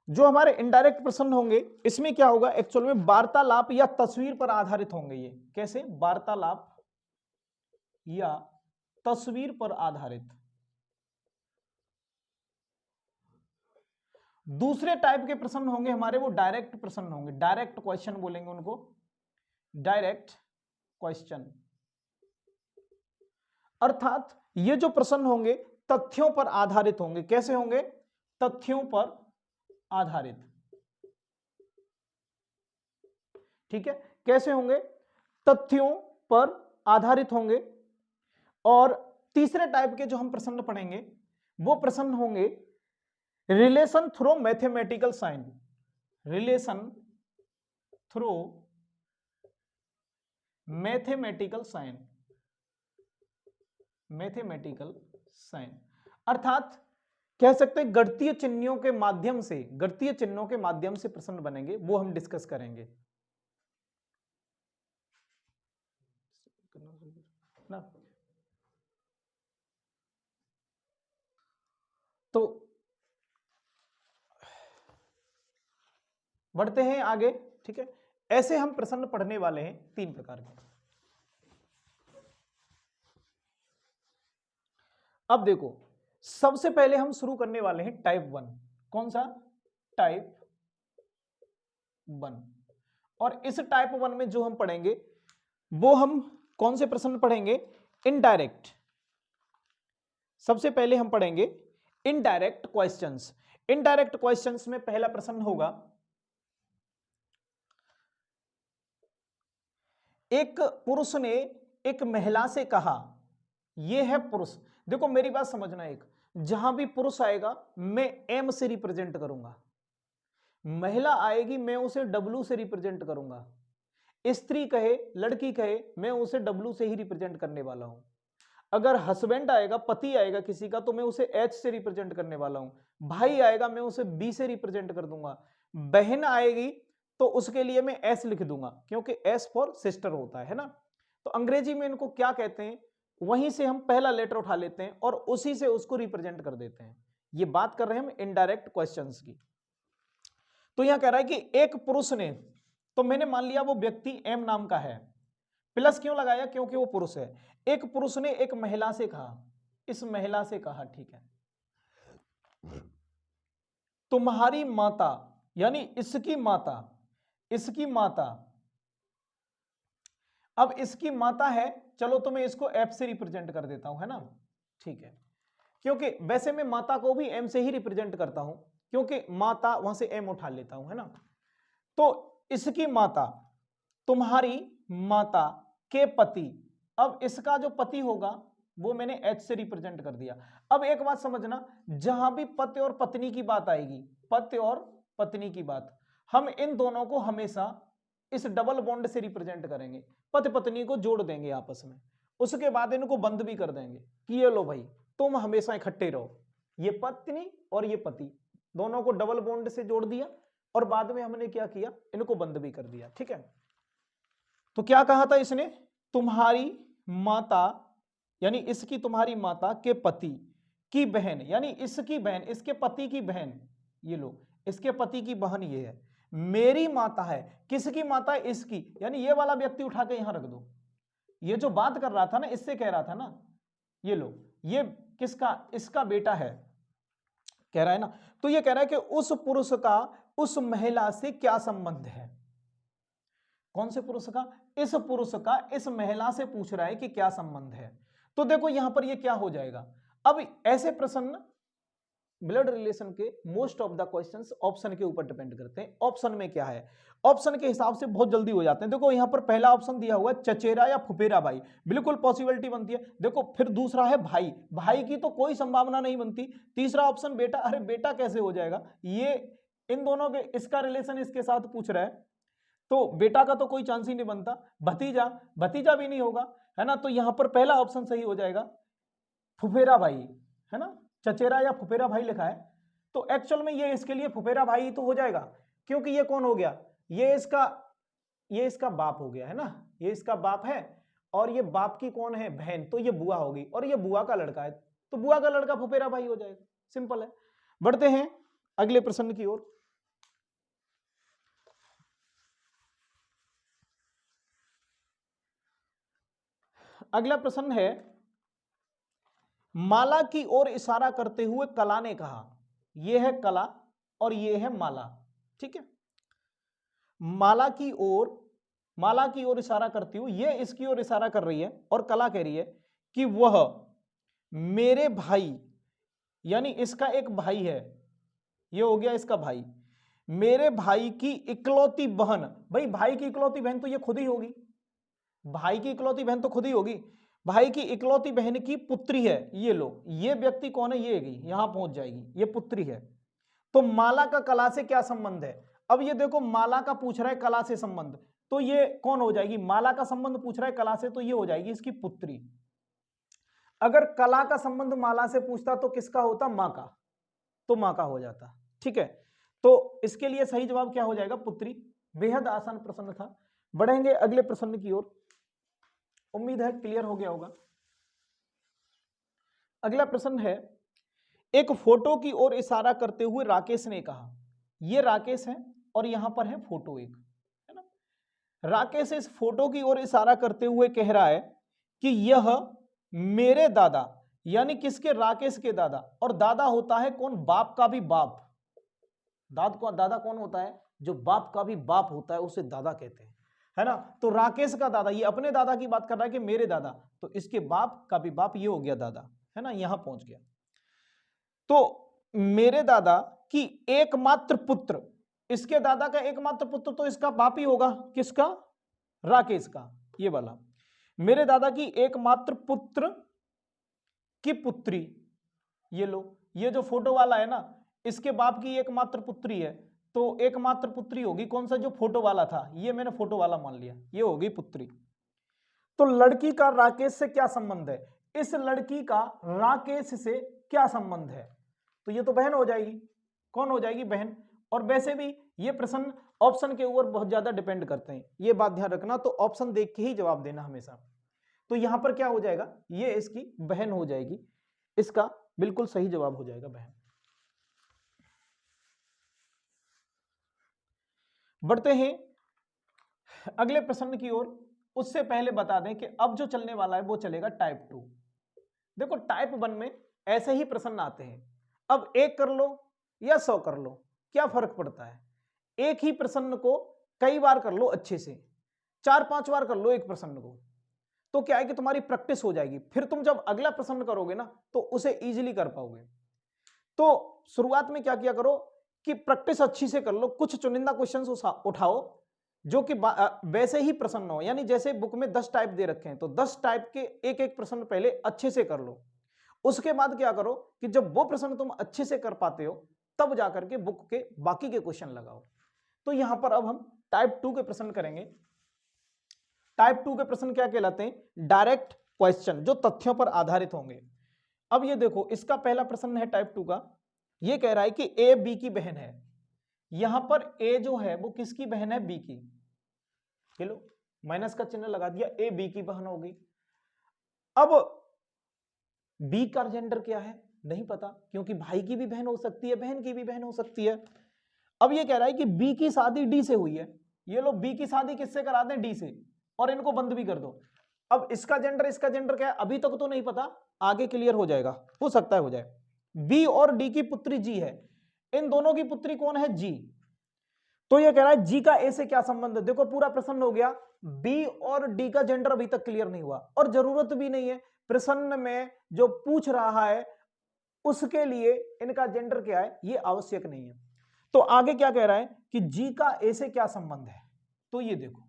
जो हमारे इनडायरेक्ट प्रश्न होंगे इसमें क्या होगा, एक्चुअल में वार्तालाप या तस्वीर पर आधारित होंगे। ये कैसे, वार्तालाप या तस्वीर पर आधारित। दूसरे टाइप के प्रश्न होंगे हमारे, वो डायरेक्ट प्रश्न होंगे, डायरेक्ट क्वेश्चन बोलेंगे उनको, डायरेक्ट क्वेश्चन। अर्थात ये जो प्रश्न होंगे तथ्यों पर आधारित होंगे। कैसे होंगे, तथ्यों पर आधारित, ठीक है, कैसे होंगे, तथ्यों पर आधारित होंगे। और तीसरे टाइप के जो हम प्रश्न पढ़ेंगे वो प्रश्न होंगे relation through mathematical sign, relation through mathematical sign, mathematical sign, अर्थात कह सकते हैं गणितीय चिन्हों के माध्यम से, गणितीय चिन्हों के माध्यम से प्रश्न बनेंगे, वो हम डिस्कस करेंगे ना। तो बढ़ते हैं आगे, ठीक है। ऐसे हम प्रश्न पढ़ने वाले हैं 3 प्रकार के। अब देखो, सबसे पहले हम शुरू करने वाले हैं टाइप 1। कौन सा, टाइप 1। और इस टाइप 1 में जो हम पढ़ेंगे वो हम कौन से प्रश्न पढ़ेंगे, इनडायरेक्ट। सबसे पहले हम पढ़ेंगे इनडायरेक्ट क्वेश्चंस। इनडायरेक्ट क्वेश्चंस में पहला प्रश्न होगा, एक पुरुष ने एक महिला से कहा, यह है पुरुष। देखो मेरी बात समझना, एक जहां भी पुरुष आएगा मैं एम से रिप्रेजेंट करूंगा। महिला आएगी मैं उसे डब्लू से रिप्रेजेंट करूंगा, स्त्री कहे लड़की कहे मैं उसे डब्लू से ही रिप्रेजेंट करने वाला हूं। अगर हस्बैंड आएगा, पति आएगा किसी का, तो मैं उसे एच से रिप्रेजेंट करने वाला हूं। भाई आएगा मैं उसे बी से रिप्रेजेंट कर दूंगा। बहन आएगी तो उसके लिए मैं एस लिख दूंगा, क्योंकि एस फॉर सिस्टर होता है ना। तो अंग्रेजी में इनको क्या कहते हैं, वहीं से हम पहला लेटर उठा लेते हैं और उसी से उसको रिप्रेजेंट कर देते हैं। ये बात कर रहे हैं हम इनडायरेक्ट क्वेश्चंस की। तो यहां कह रहा है कि एक पुरुष ने, तो मैंने मान लिया वो व्यक्ति एम नाम का है, प्लस क्यों लगाया, क्योंकि वो पुरुष है। एक पुरुष ने एक महिला से कहा, इस महिला से कहा, ठीक है, तुम्हारी माता, यानी इसकी माता, इसकी माता, अब इसकी माता है, चलो तो मैं इसको एफ से रिप्रेजेंट कर देता हूं, है ना, ठीक है, क्योंकि वैसे मैं माता को भी एम से ही रिप्रेजेंट करता हूं, क्योंकि माता वहां से एम उठा लेता हूं, है ना। तो इसकी माता, तुम्हारी माता के पति, अब इसका जो पति होगा वो मैंने एच से रिप्रेजेंट कर दिया। अब एक बात समझना, जहां भी पति और पत्नी की बात आएगी, पति और पत्नी की बात, हम इन दोनों को हमेशा इस डबल बॉन्ड से रिप्रेजेंट करेंगे, पति पत्नी को जोड़ देंगे आपस में, उसके बाद इनको बंद भी कर देंगे कि ये लो भाई तुम हमेशा इकट्ठे रहो। ये पत्नी और ये पति दोनों को डबल बॉन्ड से जोड़ दिया और बाद में हमने क्या किया, इनको बंद भी कर दिया, ठीक है। तो क्या कहा था इसने, तुम्हारी माता, यानी इसकी तुम्हारी माता के पति की बहन, यानी इसकी बहन, इसके पति की बहन, ये लो इसके पति की बहन ये है, मेरी माता है, किसकी माता है, इसकी, यानी ये वाला व्यक्ति उठा के यहां रख दो। ये जो बात कर रहा था ना, इससे कह रहा था ना, ये लो ये किसका, इसका बेटा है, कह रहा है ना। तो ये कह रहा है कि उस पुरुष का उस महिला से क्या संबंध है, कौन से पुरुष का, इस पुरुष का इस महिला से पूछ रहा है कि क्या संबंध है। तो देखो यहां पर ये क्या हो जाएगा, अब ऐसे प्रश्न ब्लड रिलेशन के most of the questions option के ऊपर डिपेंड करते हैं। ऑप्शन में क्या है, ऑप्शन के हिसाब से बहुत जल्दी हो जाते हैं। देखो यहां पर पहला ऑप्शन दिया हुआ है चचेरा या फुफेरा भाई, बिल्कुल पॉसिबिलिटी बनती है। देखो फिर दूसरा है भाई, भाई की तो कोई संभावना नहीं बनती। तीसरा ऑप्शन बेटा, अरे बेटा कैसे हो जाएगा, ये इन दोनों के, इसका रिलेशन इसके साथ पूछ रहा है, तो बेटा का तो कोई चांस ही नहीं बनता। भतीजा, भतीजा भी नहीं होगा, है ना। तो यहां पर पहला ऑप्शन सही हो जाएगा, फुफेरा भाई, है ना, चचेरा या फुफेरा भाई लिखा है, तो एक्चुअल में ये इसके लिए फुफेरा भाई तो हो जाएगा, क्योंकि ये कौन हो गया, ये इसका बाप हो गया, है ना, ये इसका बाप है और ये बाप की कौन है, बहन, तो ये बुआ होगी और ये बुआ का लड़का है, तो बुआ का लड़का फुफेरा भाई हो जाएगा, सिंपल है। बढ़ते हैं अगले प्रश्न की ओर। अगला प्रश्न है, माला की ओर इशारा करते हुए कला ने कहा, यह है कला और यह है माला, ठीक है। माला की ओर इशारा करती हुई, ये इसकी ओर इशारा कर रही है और कला कह रही है कि वह मेरे भाई, यानी इसका एक भाई है, ये हो गया इसका भाई, मेरे भाई की इकलौती बहन, भाई भाई की इकलौती बहन तो ये खुद ही होगी, भाई की इकलौती बहन तो खुद ही होगी, भाई की इकलौती बहन की पुत्री है, ये लो, ये व्यक्ति कौन है, ये यहां पहुंच जाएगी, ये पुत्री है। तो माला का कला से क्या संबंध है, अब ये देखो माला का पूछ रहा है कला से संबंध, तो ये कौन हो जाएगी, माला का संबंध पूछ रहा है कला से, तो ये हो जाएगी इसकी पुत्री। अगर कला का संबंध माला से पूछता तो किसका होता, मां का, तो मां का हो जाता, ठीक है। तो इसके लिए सही जवाब क्या हो जाएगा, पुत्री। बेहद आसान प्रश्न था। बढ़ेंगे अगले प्रश्न की ओर, उम्मीद है क्लियर हो गया होगा। अगला प्रश्न है, एक फोटो की ओर इशारा करते हुए राकेश ने कहा, ये राकेश है और यहां पर है फोटो एक, है ना। राकेश इस फोटो की ओर इशारा करते हुए कह रहा है कि यह मेरे दादा, यानी किसके, राकेश के दादा, और दादा होता है कौन, बाप का भी बाप। दादा कौन होता है, जो बाप का भी बाप होता है उसे दादा कहते हैं, है ना। तो राकेश का दादा, ये अपने दादा की बात कर रहा है कि मेरे दादा, तो इसके बाप का भी बाप, ये हो गया दादा, है ना, यहां पहुंच गया। तो मेरे दादा की एकमात्र पुत्र, इसके दादा का एकमात्र पुत्र तो इसका बाप ही होगा, किसका, राकेश का, ये वाला, मेरे दादा की एकमात्र पुत्र की पुत्री, ये लो, ये जो फोटो वाला है ना, इसके बाप की एकमात्र पुत्री है, तो एकमात्र पुत्री होगी कौन सा, जो फोटो वाला था, ये मैंने फोटो वाला मान लिया, ये होगी पुत्री। तो लड़की का राकेश से क्या संबंध है, इस लड़की का राकेश से क्या संबंध है, तो ये तो बहन हो जाएगी। कौन हो जाएगी, बहन। और वैसे भी ये प्रश्न ऑप्शन के ऊपर बहुत ज्यादा डिपेंड करते हैं, ये बात ध्यान रखना, तो ऑप्शन देख के ही जवाब देना हमेशा। तो यहां पर क्या हो जाएगा, ये इसकी बहन हो जाएगी, इसका बिल्कुल सही जवाब हो जाएगा बहन। बढ़ते हैं अगले प्रश्न की ओर। उससे पहले बता दें कि अब जो चलने वाला है वो चलेगा टाइप 2। देखो टाइप 1 में ऐसे ही प्रश्न आते हैं, अब एक कर लो या 100 कर लो, क्या फर्क पड़ता है। एक ही प्रश्न को कई बार कर लो अच्छे से, 4-5 बार कर लो एक प्रश्न को, तो क्या है कि तुम्हारी प्रैक्टिस हो जाएगी, फिर तुम जब अगला प्रश्न करोगे ना तो उसे इजीली कर पाओगे। तो शुरुआत में क्या किया करो कि प्रैक्टिस अच्छी से कर लो, कुछ चुनिंदा क्वेश्चंस उठाओ जो कि वैसे ही प्रश्न हो, यानी जैसे बुक में 10 टाइप दे रखे हैं तो 10 टाइप के एक एक प्रश्न पहले अच्छे से कर लो। उसके बाद क्या करो कि जब वो प्रश्न तुम अच्छे से कर पाते हो तब जाकर के बुक के बाकी के क्वेश्चन लगाओ। तो यहां पर अब हम टाइप 2 के प्रश्न करेंगे। टाइप 2 के प्रश्न क्या कहलाते हैं, डायरेक्ट क्वेश्चन, जो तथ्यों पर आधारित होंगे। अब ये देखो, इसका पहला प्रश्न है टाइप 2 का, ये कह रहा है कि ए बी की बहन है। यहां पर ए जो है वो किसकी बहन है, बी की। चलो माइनस का चिन्ह लगा दिया, ए बी की बहन होगी। अब बी का जेंडर क्या है नहीं पता, क्योंकि भाई की भी बहन हो सकती है, बहन की भी बहन हो सकती है। अब ये कह रहा है कि बी की शादी डी से हुई है, ये लोग बी की शादी किससे करा दें, डी से, और इनको बंद भी कर दो। अब इसका जेंडर क्या है अभी तक तो नहीं पता, आगे क्लियर हो जाएगा, हो सकता है हो जाए। बी और डी की पुत्री जी है, इन दोनों की पुत्री कौन है, जी। तो ये कह रहा है जी का ए से क्या संबंध है। देखो पूरा प्रश्न हो गया, बी और डी का जेंडर अभी तक क्लियर नहीं हुआ, और जरूरत भी नहीं है, प्रश्न में जो पूछ रहा है उसके लिए इनका जेंडर क्या है ये आवश्यक नहीं है। तो आगे क्या कह रहा है कि जी का ए से क्या संबंध है, तो ये देखो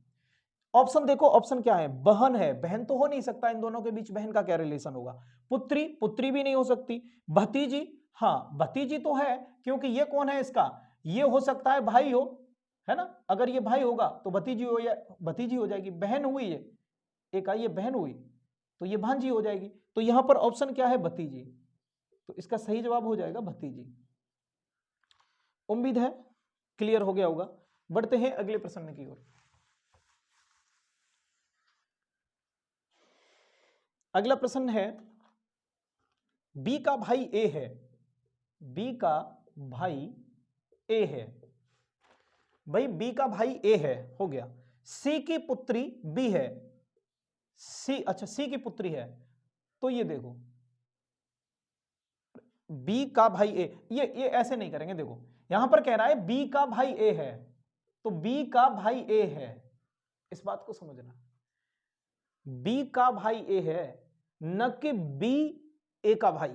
ऑप्शन देखो, ऑप्शन क्या है, बहन है, बहन तो हो नहीं सकता, इन दोनों के बीच बहन का क्या रिलेशन होगा। पुत्री, पुत्री भी नहीं हो सकती। भतीजी, हाँ भतीजी तो है, क्योंकि ये कौन है इसका, ये हो सकता है भाई हो, है ना, अगर ये भाई होगा तो भतीजी हो या भतीजी हो जाएगी। बहन हुई ये एक आई, ये बहन हुई तो ये भांजी हो जाएगी। तो यहां पर ऑप्शन क्या है, भतीजी, तो इसका सही जवाब हो जाएगा भतीजी। उम्मीद है क्लियर हो गया होगा। बढ़ते हैं अगले प्रश्न की ओर। अगला प्रश्न है, बी का भाई ए है, बी का भाई ए है, भाई बी का भाई ए है, हो गया। सी की पुत्री बी है, सी, अच्छा सी की पुत्री है, तो ये देखो बी का भाई ए, ये ऐसे नहीं करेंगे। देखो यहां पर कह रहा है बी का भाई ए है, तो बी का भाई ए है, इस बात को समझना, बी का भाई ए है, न कि बी ए का भाई,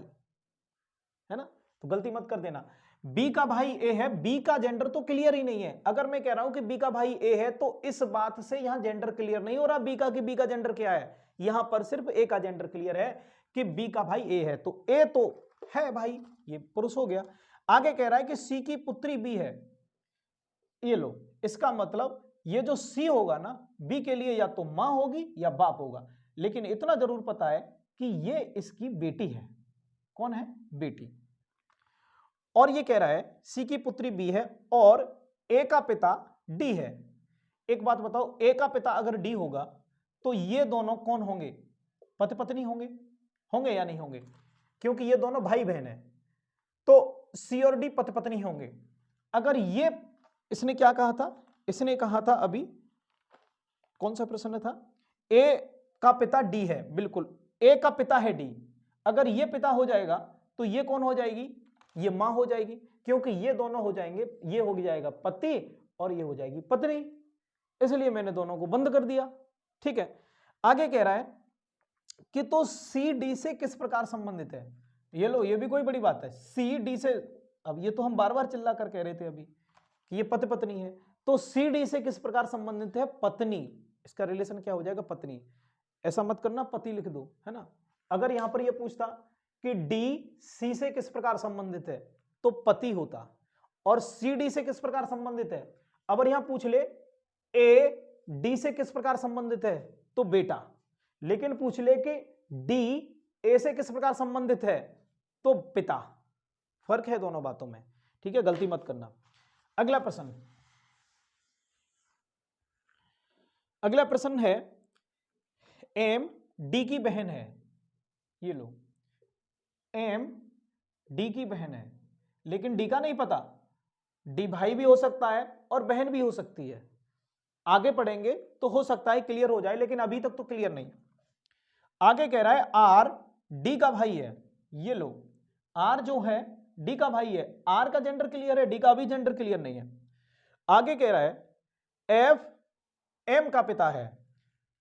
है ना, तो गलती मत कर देना। बी का भाई ए है, बी का जेंडर तो क्लियर ही नहीं है। अगर मैं कह रहा हूं कि बी का भाई ए है तो इस बात से यहां जेंडर क्लियर नहीं हो रहा बी का, कि बी का जेंडर क्या है, यहां पर सिर्फ ए का जेंडर क्लियर है कि बी का भाई ए है, तो ए तो है भाई, ये पुरुष हो गया। आगे कह रहा है कि सी की पुत्री बी है, ये लो, इसका मतलब ये जो सी होगा ना बी के लिए या तो मां होगी या बाप होगा, लेकिन इतना जरूर पता है कि ये इसकी बेटी है। कौन है, बेटी। और ये कह रहा है सी की पुत्री बी है और ए का पिता डी है। एक बात बताओ, ए का पिता अगर डी होगा तो ये दोनों कौन होंगे, पति पत्नी होंगे, होंगे या नहीं होंगे, क्योंकि ये दोनों भाई बहन है, तो सी और डी पति पत्नी होंगे। अगर ये, इसने क्या कहा था, इसने कहा था अभी, कौन सा प्रश्न था, ए का पिता डी है, बिल्कुल ए का पिता है डी, अगर ये पिता हो जाएगा तो ये कौन हो जाएगी, ये मां हो जाएगी, क्योंकि ये दोनों हो जाएंगे, ये हो जाएगा पति और ये हो जाएगी पत्नी, इसलिए मैंने दोनों को बंद कर दिया। ठीक है, आगे कह रहा है कि तो सी डी से किस प्रकार संबंधित है। ये लो, ये भी कोई बड़ी बात है, सी डी से, अब ये तो हम बार बार चिल्ला कर कह रहे थे अभी कि ये पति पत्नी है, तो सी डी से किस प्रकार संबंधित है, पत्नी, इसका रिलेशन क्या हो जाएगा, पत्नी। ऐसा मत करना पति लिख दो, है ना। अगर यहां पर यह पूछता कि डी सी से किस प्रकार संबंधित है तो पति होता, और सी डी से किस प्रकार संबंधित है। अब यहां पूछ ले ए डी से किस प्रकार संबंधित है तो बेटा, लेकिन पूछ ले कि डी ए से किस प्रकार संबंधित है तो पिता। फर्क है दोनों बातों में, ठीक है, गलती मत करना। अगला प्रश्न है एम डी की बहन है, ये लो एम डी की बहन है, लेकिन डी का नहीं पता, डी भाई भी हो सकता है और बहन भी हो सकती है। आगे पढ़ेंगे तो हो सकता है क्लियर हो जाए, लेकिन अभी तक तो क्लियर नहीं। आगे कह रहा है आर डी का भाई है, ये लो आर जो है डी का भाई है, आर का जेंडर क्लियर है, डी का भी जेंडर क्लियर नहीं है। आगे कह रहा है एफ एम का पिता है,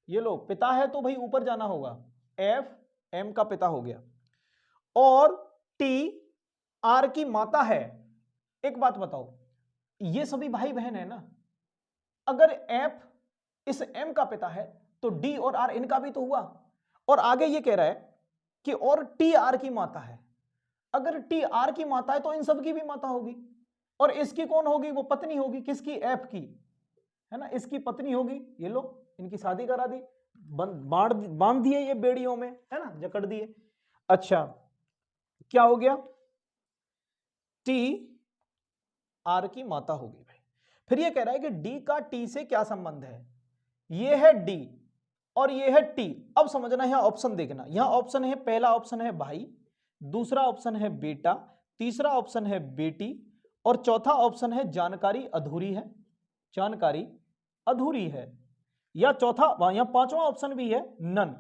ये लो पिता है तो भाई ऊपर जाना होगा, एफ एम का पिता हो गया। और टी आर की माता है। एक बात बताओ, ये सभी भाई बहन है ना, अगर एफ इस एम का पिता है तो डी और आर इनका भी तो हुआ। और आगे ये कह रहा है कि और टी आर की माता है, अगर टी आर की माता है तो इन सब की भी माता होगी, और इसकी कौन होगी, वो पत्नी होगी, किसकी, एफ की, है ना, इसकी पत्नी होगी। ये लो इनकी शादी करा दी, बांध दिए ये बेड़ियों में, है ना, जकड़ दिए। अच्छा क्या हो गया, टी आर की माता होगी भाई। फिर ये कह रहा है कि डी का टी से क्या संबंध है, ये है डी और ये है टी। अब समझना, यहां ऑप्शन देखना, यहां ऑप्शन है, पहला ऑप्शन है भाई, दूसरा ऑप्शन है बेटा, तीसरा ऑप्शन है बेटी, और चौथा ऑप्शन है जानकारी अधूरी है, जानकारी अधूरी है, या चौथा यहां पांचवा ऑप्शन भी है नन।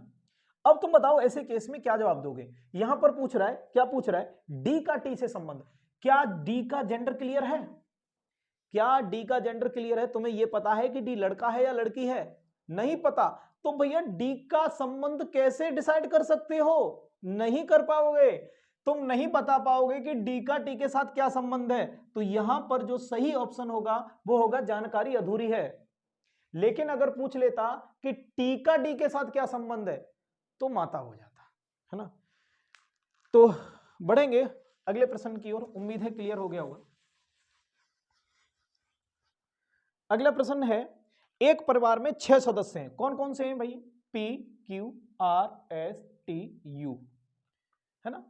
अब तुम बताओ ऐसे केस में क्या जवाब दोगे। यहां पर पूछ रहा है, क्या पूछ रहा है, डी का टी से संबंध, क्या डी का जेंडर क्लियर है, क्या डी का जेंडर क्लियर है, तुम्हें यह पता है कि डी लड़का है या लड़की है, नहीं पता, तो भैया डी का संबंध कैसे डिसाइड कर सकते हो, नहीं कर पाओगे, तुम नहीं बता पाओगे कि डी का टी के साथ क्या संबंध है। तो यहां पर जो सही ऑप्शन होगा वो होगा जानकारी अधूरी है। लेकिन अगर पूछ लेता कि टी का डी के साथ क्या संबंध है तो माता हो जाता, है ना। तो बढ़ेंगे अगले प्रश्न की ओर, उम्मीद है क्लियर हो गया होगा। अगला प्रश्न है, एक परिवार में 6 सदस्य हैं, कौन कौन से हैं भाई, P Q R S T U, है ना,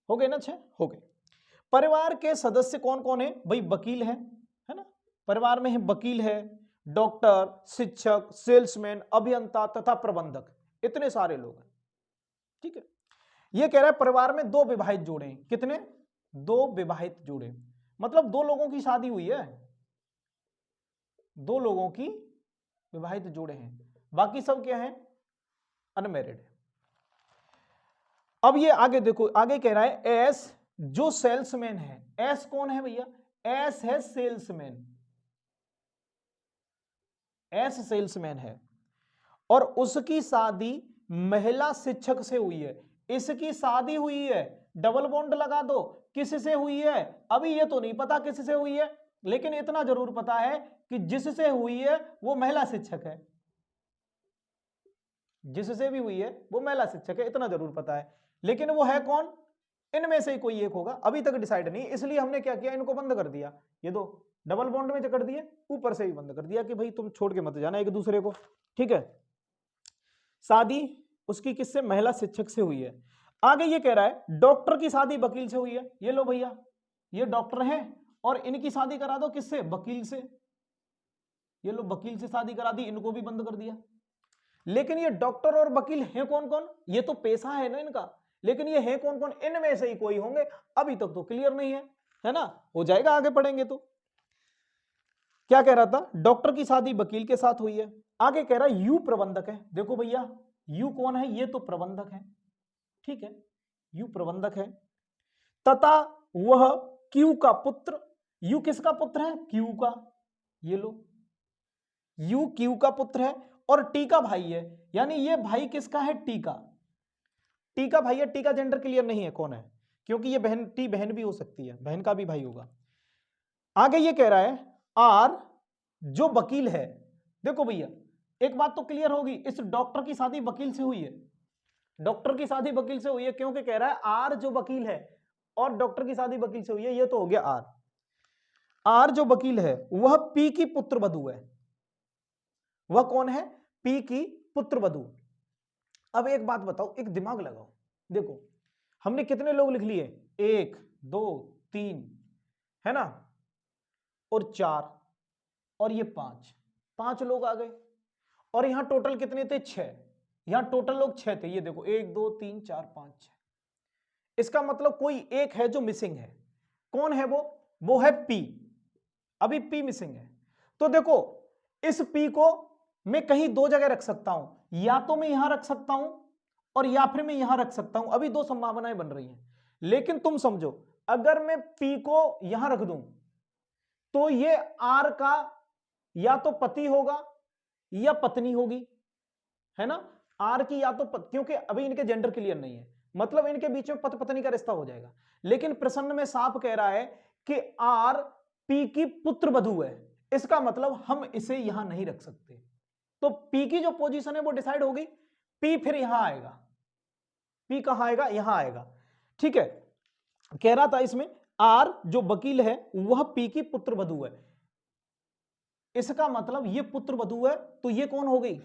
हो गए ना 6, हो गए। परिवार के सदस्य कौन कौन है भाई, वकील है ना, परिवार में है वकील है, डॉक्टर, शिक्षक, सेल्समैन, अभियंता तथा प्रबंधक, इतने सारे लोग हैं, ठीक है। ये कह रहा है परिवार में 2 विवाहित जोड़े हैं, कितने, 2 विवाहित जोड़े, मतलब 2 लोगों की शादी हुई है, 2 लोगों की विवाहित जोड़े हैं, बाकी सब क्या है, अनमैरिड है। अब ये आगे देखो, आगे कह रहा है एस जो सेल्समैन है, एस कौन है भैया, एस है सेल्समैन, एस सेल्समैन है, और उसकी शादी महिला शिक्षक से हुई है, इसकी शादी हुई है, डबल बॉन्ड लगा दो, किससे हुई है, अभी ये तो नहीं पता किससे हुई है, लेकिन इतना जरूर पता है कि जिससे हुई है वो महिला शिक्षक है, जिससे भी हुई है वो महिला शिक्षक है, इतना जरूर पता है, लेकिन वो है कौन, इनमें से ही कोई एक होगा, अभी तक डिसाइड नहीं, इसलिए हमने क्या किया, इनको बंद कर दिया, ये 2 डबल बॉन्ड में जकड़ दिए, ऊपर से भी बंद कर दिया कि भाई तुम छोड़ के मत जाना एक दूसरे को, ठीक है। शादी उसकी किससे, महिला शिक्षक से हुई है। आगे ये कह रहा है डॉक्टर की शादी वकील से हुई है, ये लो भैया ये डॉक्टर हैं और इनकी शादी करा दो किससे, वकील से, ये लो वकील से शादी करा दी, इनको भी बंद कर दिया। लेकिन ये डॉक्टर और वकील हैं कौन कौन, ये तो पेशा है ना इनका, लेकिन ये हैं कौन कौन, इनमें से ही कोई होंगे, अभी तक तो क्लियर नहीं है ना, हो जाएगा आगे पढ़ेंगे तो। क्या कह रहा था, डॉक्टर की शादी वकील के साथ हुई है। आगे कह रहा है यू प्रबंधक है, देखो भैया यू कौन है, ये तो प्रबंधक है, ठीक है, यू प्रबंधक है, तथा वह क्यू का पुत्र, यू किसका पुत्र है, क्यू का, ये लो यू क्यू का पुत्र है, और टी का भाई है, यानी ये भाई किसका है, टी का, टी का भाई है, टी का जेंडर क्लियर नहीं है कौन है, क्योंकि ये बहन, टी बहन भी हो सकती है, बहन का भी भाई होगा। आगे ये कह रहा है आर जो वकील है, देखो भैया एक बात तो क्लियर होगी, इस डॉक्टर की शादी वकील से हुई है, डॉक्टर की शादी वकील से हुई है, क्योंकि कह रहा है आर जो वकील है और डॉक्टर की शादी वकील से हुई है, ये तो हो गया आर। आर जो वकील है वह पी की पुत्र वधू है। वह कौन है? पी की पुत्र वधू। अब एक बात बताओ, एक दिमाग लगाओ, देखो हमने कितने लोग लिख लिए, 1 2 3 है ना, और 4 और ये 5 लोग आ गए, और यहां टोटल कितने थे? 6। यहां टोटल लोग 6 थे, ये देखो 1 2 3 4 5 6। इसका मतलब कोई एक है जो मिसिंग है। कौन है वो? वो है पी। अभी पी मिसिंग है। तो देखो इस पी को मैं कहीं दो जगह रख सकता हूं, या तो मैं यहां रख सकता हूं और या फिर मैं यहां रख सकता हूं। अभी दो संभावनाएं बन रही हैं, लेकिन तुम समझो अगर मैं पी को यहां रख दूं तो ये आर का या तो पति होगा या पत्नी होगी, है ना। आर की या तो क्योंकि अभी इनके जेंडर क्लियर नहीं है, मतलब इनके बीच में पति पत्नी का रिश्ता हो जाएगा। लेकिन प्रश्न में साफ कह रहा है कि आर पी की पुत्र वधू है, इसका मतलब हम इसे यहां नहीं रख सकते। तो पी की जो पोजीशन है वो डिसाइड होगी, पी फिर यहां आएगा। पी कहां आएगा? यहां आएगा, ठीक है। कह रहा था इसमें आर जो वकील है वह पी की पुत्र वधू है, इसका मतलब ये पुत्र वधू है, तो ये कौन हो गई?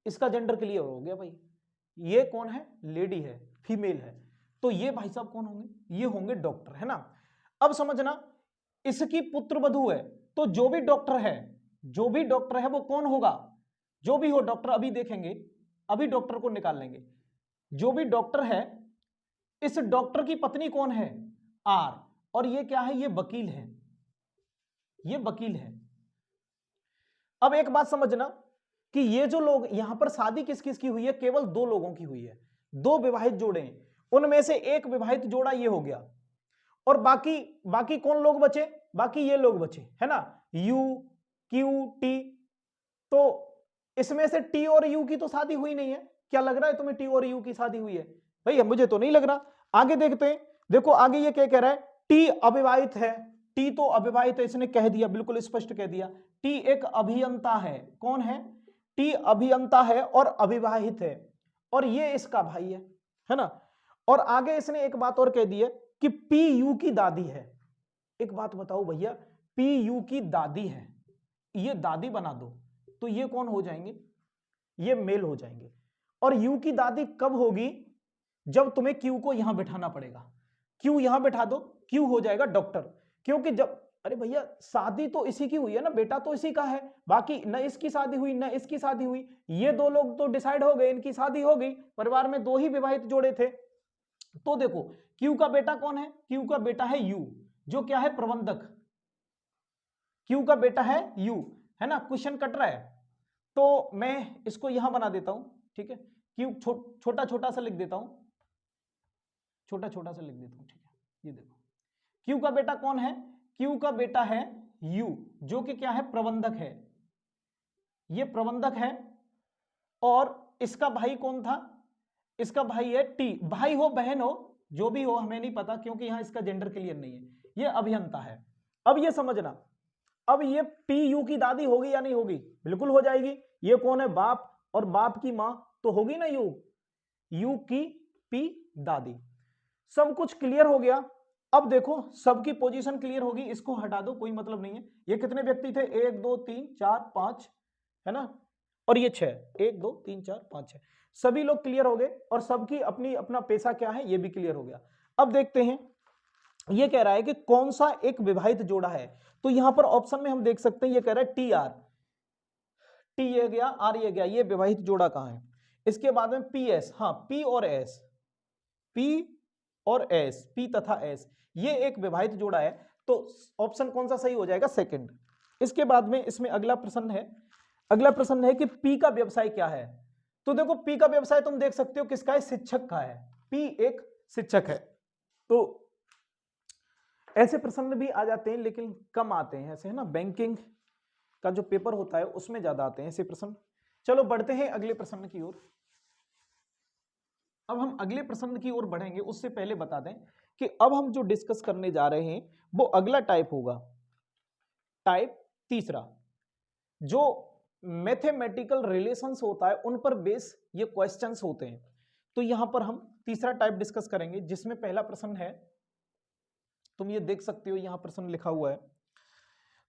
इसका जेंडर क्लियर हो गया भाई, ये कौन है? लेडी है, फीमेल है। तो ये भाई साहब कौन होंगे? ये होंगे डॉक्टर, है ना। अब समझना, इसकी पुत्र वधू है, तो जो भी डॉक्टर है, जो भी डॉक्टर है वो कौन होगा? जो भी हो डॉक्टर, अभी देखेंगे, अभी डॉक्टर को निकाल लेंगे। जो भी डॉक्टर है, इस डॉक्टर की पत्नी कौन है? आर। और ये क्या है? ये वकील है, ये वकील है। अब एक बात समझना कि ये जो लोग यहां पर शादी किस किस की हुई है? केवल 2 लोगों की हुई है, 2 विवाहित जोड़े हैं, उनमें से एक विवाहित जोड़ा ये हो गया, और बाकी बाकी कौन लोग बचे? बाकी ये लोग बचे, है ना, यू क्यू टी। तो इसमें से टी और यू की तो शादी हुई नहीं है। क्या लग रहा है तुम्हें टी और यू की शादी हुई है? भैया मुझे तो नहीं लग रहा। आगे देखते हैं, देखो आगे ये क्या कह रहा है, टी अविवाहित है। टी तो अविवाहित है, इसने कह दिया, बिल्कुल स्पष्ट कह दिया। टी एक अभियंता है। कौन है? टी अभियंता है और अविवाहित है, और ये इसका भाई है ना। और आगे इसने एक बात और कह दी है कि पी यू की दादी है। एक बात बताओ भैया, पी यू की दादी है, ये दादी बना दो, तो ये कौन हो जाएंगे? ये मेल हो जाएंगे। और यू की दादी कब होगी? जब तुम्हें क्यू को यहां बिठाना पड़ेगा। क्यू यहां बिठा दो, क्यू हो जाएगा डॉक्टर। क्योंकि जब, अरे भैया शादी तो इसी की हुई है ना, बेटा तो इसी का है, बाकी न इसकी शादी हुई न इसकी शादी हुई, ये 2 लोग तो डिसाइड हो गए, इनकी शादी हो गई। परिवार में 2 ही विवाहित जोड़े थे। तो देखो क्यू का बेटा कौन है? क्यू का बेटा है यू, जो क्या है? प्रबंधक। क्यू का बेटा है यू, है ना। क्वेश्चन कट रहा है तो मैं इसको यहां बना देता हूं, ठीक है। क्यू छोटा छोटा सा लिख देता हूं, छोटा छोटा सा लिख देता हूं, ठीक है। ये देखो क्यू का बेटा कौन है? क्यू का बेटा है यू, जो कि क्या है? प्रबंधक है। ये प्रबंधक है। और इसका भाई कौन था? इसका भाई है टी। भाई हो बहन हो जो भी हो हमें नहीं पता, क्योंकि यहां इसका जेंडर क्लियर नहीं है, ये अभियंता है। अब ये समझना, अब ये पी यू की दादी होगी या नहीं होगी? बिल्कुल हो जाएगी। ये कौन है? बाप, और बाप की मां तो होगी ना यू, यू की पी दादी। सब कुछ क्लियर हो गया। अब देखो सबकी पोजीशन क्लियर होगी, इसको हटा दो, कोई मतलब नहीं है। ये कितने व्यक्ति थे? 1 2 3 4 5, है ना, और ये 6, 1 2 3 4 5 6, सभी लोग क्लियर हो गए, और सबकी अपनी अपना पेशा क्या है ये भी क्लियर हो गया। अब देखते हैं, ये कह रहा है कि कौन सा एक विवाहित जोड़ा है। तो यहां पर ऑप्शन में हम देख सकते हैं, ये कह रहा है टी आर, टी ये गया, आर ये गया, ये विवाहित जोड़ा कहां है? इसके बाद में पी एस, हाँ पी और एस, पी और एस, पी तथा एस, ये एक विवाहित जोड़ा है। तो ऑप्शन कौन सा सही हो जाएगा? सेकंड। इसके बाद में इसमें अगला प्रश्न है, अगला प्रश्न है कि पी का व्यवसाय क्या है। तो देखो पी का व्यवसाय तुम देख सकते हो किसका है? शिक्षक का है। पी एक शिक्षक है। तो ऐसे प्रश्न भी आ जाते हैं, लेकिन कम आते हैं ऐसे, है ना। बैंकिंग का जो पेपर होता है उसमें ज्यादा आते हैं ऐसे प्रश्न। चलो बढ़ते हैं अगले प्रश्न की ओर। अब हम अगले प्रश्न की ओर बढ़ेंगे, उससे पहले बता दें कि अब हम जो डिस्कस करने जा रहे हैं वो अगला टाइप होगा, टाइप तीसरा, जो मैथमेटिकल रिलेशंस होता है उन पर बेस ये क्वेश्चंस होते हैं। तो यहां पर हम तीसरा टाइप डिस्कस करेंगे, जिसमें पहला प्रश्न है, तुम ये देख सकते हो यहां प्रश्न लिखा हुआ है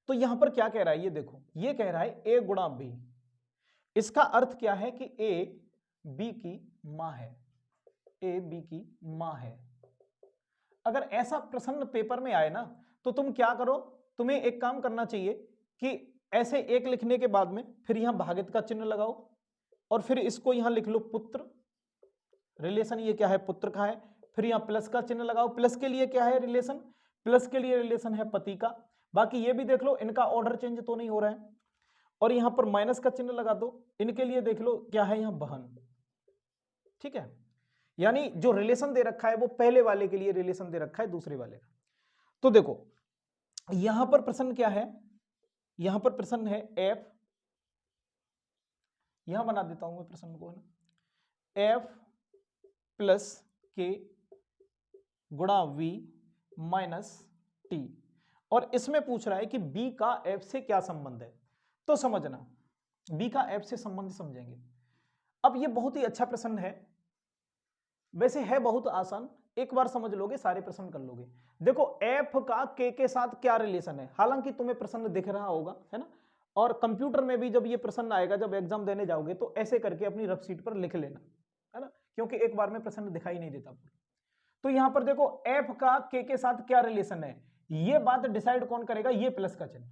तो यहां पर क्या कह रहा है, ये देखो, ये कह रहा है a गुणा b। इसका अर्थ क्या है कि a b की मां है, a b की मां है। अगर ऐसा प्रश्न पेपर में आए ना तो तुम क्या करो, तुम्हें एक काम करना चाहिए कि ऐसे एक लिखने के बाद में फिर यहां भागित का चिन्ह लगाओ और फिर इसको यहां लिख लो पुत्र, रिलेशन ये क्या है, पुत्र का है। फिर यहां प्लस का चिन्ह लगाओ, प्लस के लिए क्या है रिलेशन, प्लस के लिए रिलेशन है पति का। बाकी ये भी देख लो इनका ऑर्डर चेंज तो नहीं हो रहा है। और यहां पर माइनस का चिन्ह लगा दो, इनके लिए देख लो क्या है यहां बहन। ठीक है, यानी जो रिलेशन दे रखा है वो पहले वाले के लिए रिलेशन दे रखा है दूसरे वाले का। तो देखो यहां पर प्रश्न क्या है, यहां पर प्रश्न है f, यहां बना देता हूं मैं प्रश्न को, है ना, f प्लस के गुणा v माइनस टी। और इसमें पूछ रहा है कि b का f से क्या संबंध है। तो समझना b का f से संबंध समझेंगे। अब ये बहुत ही अच्छा प्रश्न है, वैसे है बहुत आसान, एक बार समझ लोगे सारे प्रश्न कर लोगे। देखो f का k के साथ क्या रिलेशन है, हालांकि तुम्हें प्रश्न दिख रहा होगा, है ना, और कंप्यूटर में भी जब ये प्रश्न आएगा, जब एग्जाम देने जाओगे तो ऐसे करके अपनी रफ शीट पर लिख लेना, है ना, क्योंकि एक बार में प्रश्न दिखाई नहीं देता। तो यहां पर देखो f का k के साथ क्या रिलेशन है, ये बात डिसाइड कौन करेगा, ये प्लस का चिन्ह।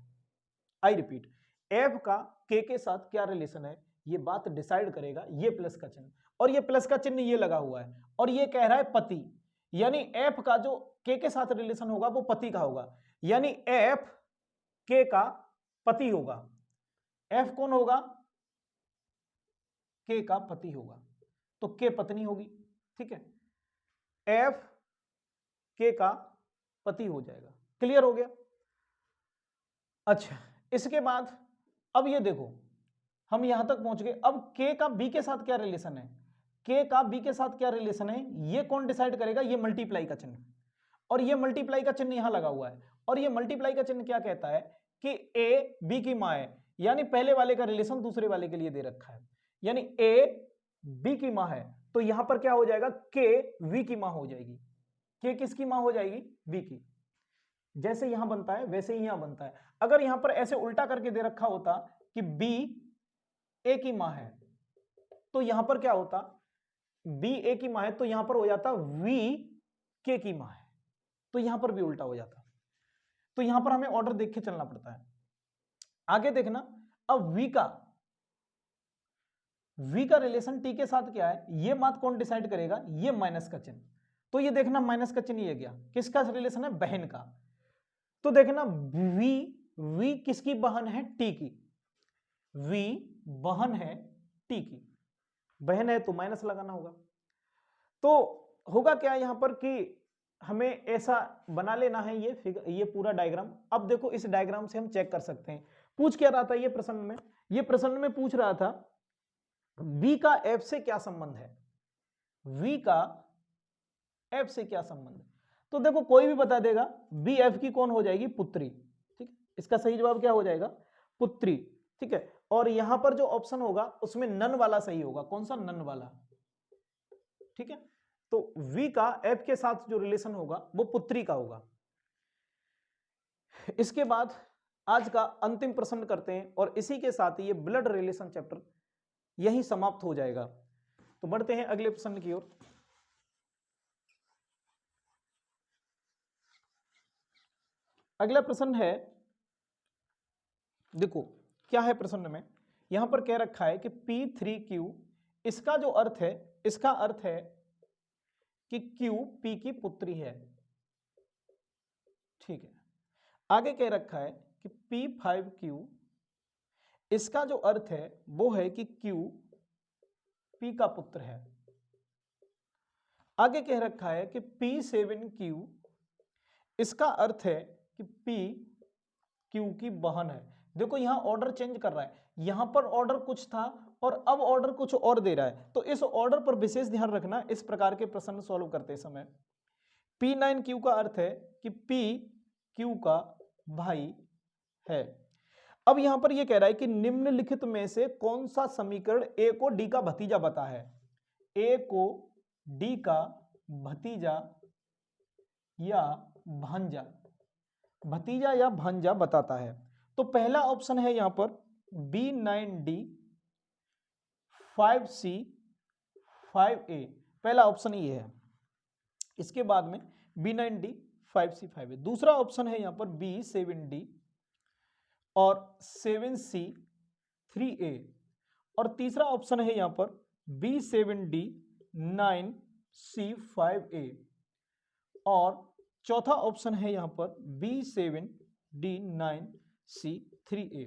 आई रिपीट, f का k के साथ क्या रिलेशन है, ये बात डिसाइड करेगा ये प्लस का चिन्ह। और ये प्लस का चिन्ह ये लगा हुआ है और ये कह रहा है पति, यानी f का जो k के साथ रिलेशन होगा वो पति का होगा, यानी f k का पति होगा। f कौन होगा, k का पति होगा, तो k पत्नी होगी। ठीक है, f k का पति हो जाएगा। क्लियर हो गया। अच्छा, इसके बाद अब ये देखो हम यहां तक पहुंच गए। अब k का b के साथ क्या रिलेशन है, k का b के साथ क्या रिलेशन है, ये कौन डिसाइड करेगा, ये मल्टीप्लाई का चिन्ह। और ये मल्टीप्लाई का चिन्ह यहां लगा हुआ है, और ये मल्टीप्लाई का चिन्ह क्या कहता है कि a b की मां है, यानी पहले वाले का रिलेशन दूसरे वाले के लिए दे रखा है, यानी a b की मां है। तो यहां पर क्या हो जाएगा, k v की मां हो जाएगी। k किसकी मां हो जाएगी, v की। जैसे यहां बनता है वैसे ही यहां बनता है। अगर यहां पर ऐसे उल्टा करके दे रखा होता कि b a की मां है, तो यहां पर क्या होता, b a की मां है तो यहां पर हो जाता v k की मां है, तो यहां पर भी उल्टा हो जाता। तो यहां पर हमें ऑर्डर देख के चलना पड़ता है। आगे देखना, अब v का रिलेशन t के साथ क्या है, ये बात कौन डिसाइड करेगा, ये माइनस का चिन्ह। तो ये देखना माइनस का चिन्ह ये गया, किसका रिलेशन है, बहन का। तो देखना v किसकी बहन है, t की, v बहन है t की, बहन है तो माइनस लगाना होगा। तो होगा क्या यहां पर कि हमें ऐसा बना लेना है ये पूरा डायग्राम। अब देखो इस डायग्राम से हम चेक कर सकते हैं, पूछ क्या रहा था ये प्रश्न में, ये प्रश्न में पूछ रहा था v का f से क्या संबंध है, v का f से क्या संबंध है। तो देखो कोई भी बता देगा, b f की कौन हो जाएगी, पुत्री। ठीक है, इसका सही जवाब क्या हो जाएगा, पुत्री। ठीक है, और यहां पर जो ऑप्शन होगा उसमें नन वाला सही होगा, कौन सा, नन वाला। ठीक है, तो v का f के साथ जो रिलेशन होगा वो पुत्री का होगा। इसके बाद आज का अंतिम प्रश्न करते हैं और इसी के साथ ये ब्लड रिलेशन चैप्टर यही समाप्त हो जाएगा। तो बढ़ते हैं अगले प्रश्न की ओर। अगला प्रश्न है, देखो क्या है प्रश्न में, यहां पर कह रखा है कि P3Q, इसका जो अर्थ है, इसका अर्थ है कि Q P की पुत्री है। ठीक है, आगे कह रखा है कि P5Q, इसका जो अर्थ है वो है कि Q P का पुत्र है। आगे कह रखा है कि P7Q, इसका अर्थ है कि P Q की बहन है। देखो यहां ऑर्डर चेंज कर रहा है, यहां पर ऑर्डर कुछ था और अब ऑर्डर कुछ और दे रहा है, तो इस ऑर्डर पर विशेष ध्यान रखना इस प्रकार के प्रश्न सॉल्व करते समय। P9Q का अर्थ है कि P Q का भाई है। अब यहां पर यह कह रहा है कि निम्नलिखित में से कौन सा समीकरण A को D का भतीजा बता है, A को D का भतीजा या भांजा, भतीजा या भांजा बताता है। तो पहला ऑप्शन है यहां पर B9D 5C 5A, पहला ऑप्शन ये है। इसके बाद में B9D 5C 5A, दूसरा ऑप्शन है यहां पर B7D और 7C 3A, और तीसरा ऑप्शन है यहां पर B7D 9C 5A, और चौथा ऑप्शन है यहां पर B7D 9C 3A।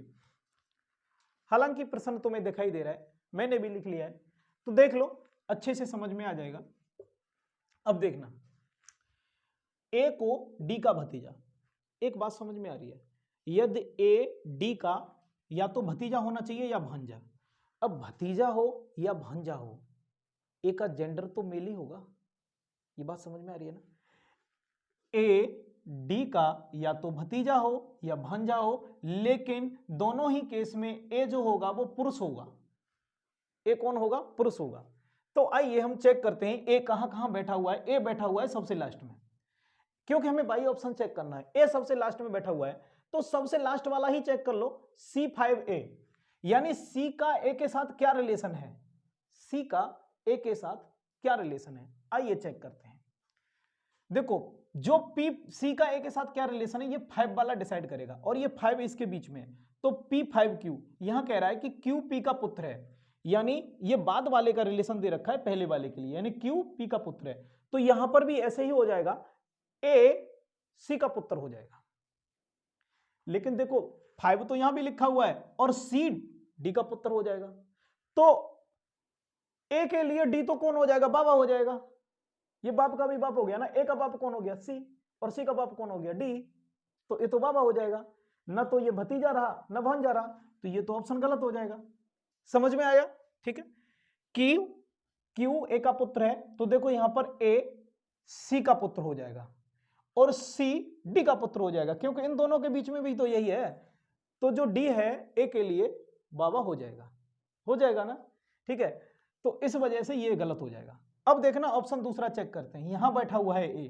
हालांकि प्रश्न तुम्हें दिखाई दे रहा है, मैंने भी लिख लिया है, तो देख लो, अच्छे से समझ में आ जाएगा। अब देखना, A को D का भतीजा, एक बात समझ में आ रही है, यदि A D का या तो भतीजा होना चाहिए या भांजा। अब भतीजा हो या भांजा हो, A का जेंडर तो मेल ही होगा, ये बात समझ में आ रही है ना। A D का या तो भतीजा हो या भांजा हो, लेकिन दोनों ही केस में A जो होगा वो पुरुष होगा। A कौन होगा? पुरुष होगा। तो आइए हम चेक करते हैं A कहां कहां बैठा हुआ है। A बैठा हुआ है सबसे लास्ट में, क्योंकि हमें बाई ऑप्शन चेक करना है। A सबसे लास्ट में बैठा हुआ है, तो सबसे लास्ट वाला ही चेक कर लो, C5A, यानी C का A के साथ क्या रिलेशन है, C का A के साथ क्या रिलेशन है, आइए चेक करते हैं। देखो, जो C का A के साथ क्या रिलेशन है, ये 5 वाला डिसाइड करेगा, और ये 5 इसके बीच में है, तो P5Q, यहां कह रहा है कि Q P का पुत्र है, यानी ये बाद वाले का रिलेशन दे रखा है पहले वाले के लिए, यानी Q P का पुत्र है। तो यहां पर भी ऐसे ही हो जाएगा, A C का पुत्र हो जाएगा। लेकिन देखो 5 तो यहां भी लिखा हुआ है, और C D का पुत्र हो जाएगा, तो A के लिए D तो कौन हो जाएगा? बाबा हो जाएगा। ये बाप का भी बाप हो गया ना, A का बाप कौन हो गया? C, और C का बाप कौन हो गया? D, तो ये तो बाबा हो जाएगा ना, तो ये भतीजा रहा ना भांजा रहा, तो ये तो ऑप्शन गलत हो जाएगा। समझ में आया? ठीक है, Q A का पुत्र है, तो देखो यहां पर A C का पुत्र हो जाएगा और C D का पुत्र हो जाएगा, क्योंकि इन दोनों के बीच में भी तो यही है, तो जो D है A के लिए बाबा हो जाएगा ना। ठीक है, तो इस वजह से ये गलत हो जाएगा। अब देखना ऑप्शन दूसरा चेक करते हैं, यहां बैठा हुआ है A,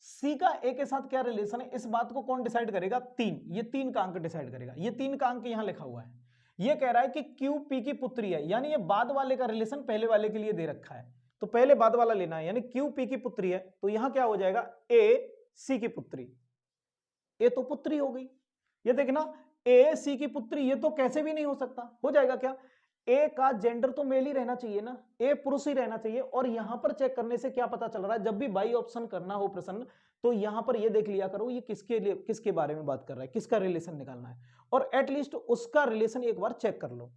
C का A के साथ क्या रिलेशन है, इस बात को कौन डिसाइड करेगा? 3, ये 3 का अंक डिसाइड करेगा, ये 3 का अंक यहां लिखा हुआ है। ये कह रहा है कि Q P की पुत्री है, यानी ये बाद वाले का रिलेशन पहले वाले के लिए दे रखा है, तो पहले बाद वाला लेना है, यानी Q P की पुत्री है, तो यहां क्या हो जाएगा? A C की पुत्री, A तो पुत्री हो गई। ये देखना, A C की पुत्री, ये तो कैसे भी नहीं हो सकता, हो जाएगा क्या? A का जेंडर तो मेल ही रहना चाहिए ना, A पुरुष ही रहना चाहिए, और यहां पर चेक करने से क्या पता चल रहा है, जब भी बाई ऑप्शन करना हो प्रश्न, तो यहां पर ये देख लिया करो ये किसके लिए, किसके बारे में बात कर रहा है, किसका रिलेशन निकालना है, और एटलीस्ट उसका रिलेशन एक बार चेक कर लो।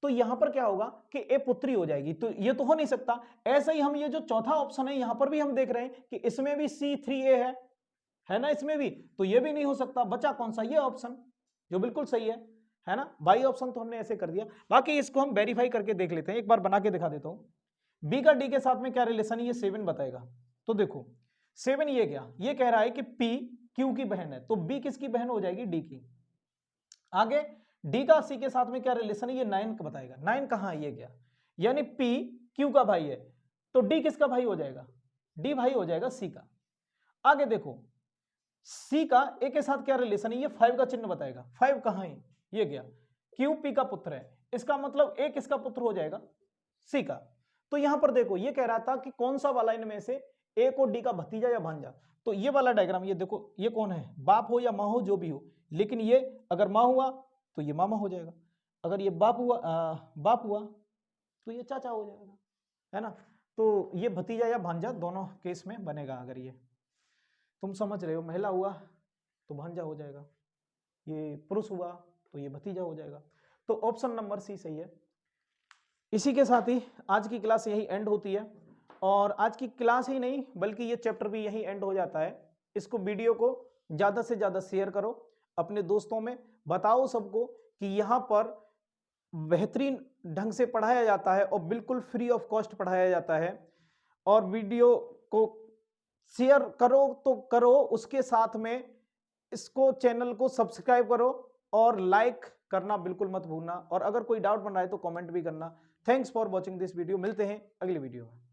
तो यहां पर क्या होगा कि A पुत्री हो जाएगी, तो ये तो हो नहीं सकता। ऐसा ही हम ये जो चौथा ऑप्शन है, यहां पर भी हम देख रहे हैं कि इसमें भी C3A है ना, इसमें भी, तो ये भी नहीं हो सकता। बचा कौन सा? ये ऑप्शन, जो बिल्कुल सही है ना। बाई ऑप्शन तो हमने ऐसे कर दिया, बाकी इसको हम वेरीफाई करके देख लेते हैं, एक बार बना के दिखा देता हूं। B का D के साथ में क्या रिलेशन है, ये 7 बताएगा। तो देखो 7 ये क्या, ये कह रहा है कि P Q की बहन है, तो B किसकी बहन हो जाएगी? D की। आगे D का C के साथ में क्या रिलेशन है, ये 9 का बताएगा। 9 कहां है? ये क्या, यानी P Q का भाई है, तो D किसका भाई हो जाएगा? D भाई हो जाएगा C का। आगे देखो C का A के साथ क्या रिलेशन है, ये 5 का चिन्ह बताएगा। 5 कहां है? ये गया, Q P का पुत्र है, इसका मतलब A किसका पुत्र हो जाएगा? C का। तो यहां पर देखो ये कह रहा था कि कौन सा वाला इनमें से A को D का भतीजा या भांजा, तो ये वाला डायग्राम, ये देखो ये कौन है, बाप हो या मां हो, जो भी हो, लेकिन ये अगर मां हुआ तो ये मामा हो जाएगा, अगर ये बाप हुआ तो ये चाचा हो जाएगा, है ना। तो ये भतीजा या भांजा दोनों केस में बनेगा। अगर ये तुम समझ रहे हो, महिला हुआ तो भांजा हो जाएगा, ये पुरुष हुआ तो ये भतीजा हो जाएगा। तो ऑप्शन नंबर C सही है। इसी के साथ ही आज की क्लास यही एंड होती है, और आज की क्लास ही नहीं बल्कि ये चैप्टर भी यही एंड हो जाता है। इसको वीडियो को ज़्यादा से ज़्यादा शेयर करो अपने दोस्तों में, बताओ सबको कि यहाँ पर बेहतरीन ढंग से पढ़ाया जाता है और बिल्कुल फ्री ऑफ कॉस्ट पढ़ाया जाता है। और वीडियो को शेयर करो तो करो, उसके साथ में इसको चैनल को सब्सक्राइब करो और लाइक करना बिल्कुल मत भूलना, और अगर कोई डाउट बन रहा है तो कमेंट भी करना। Thanks for watching this video, मिलते हैं अगली वीडियो में।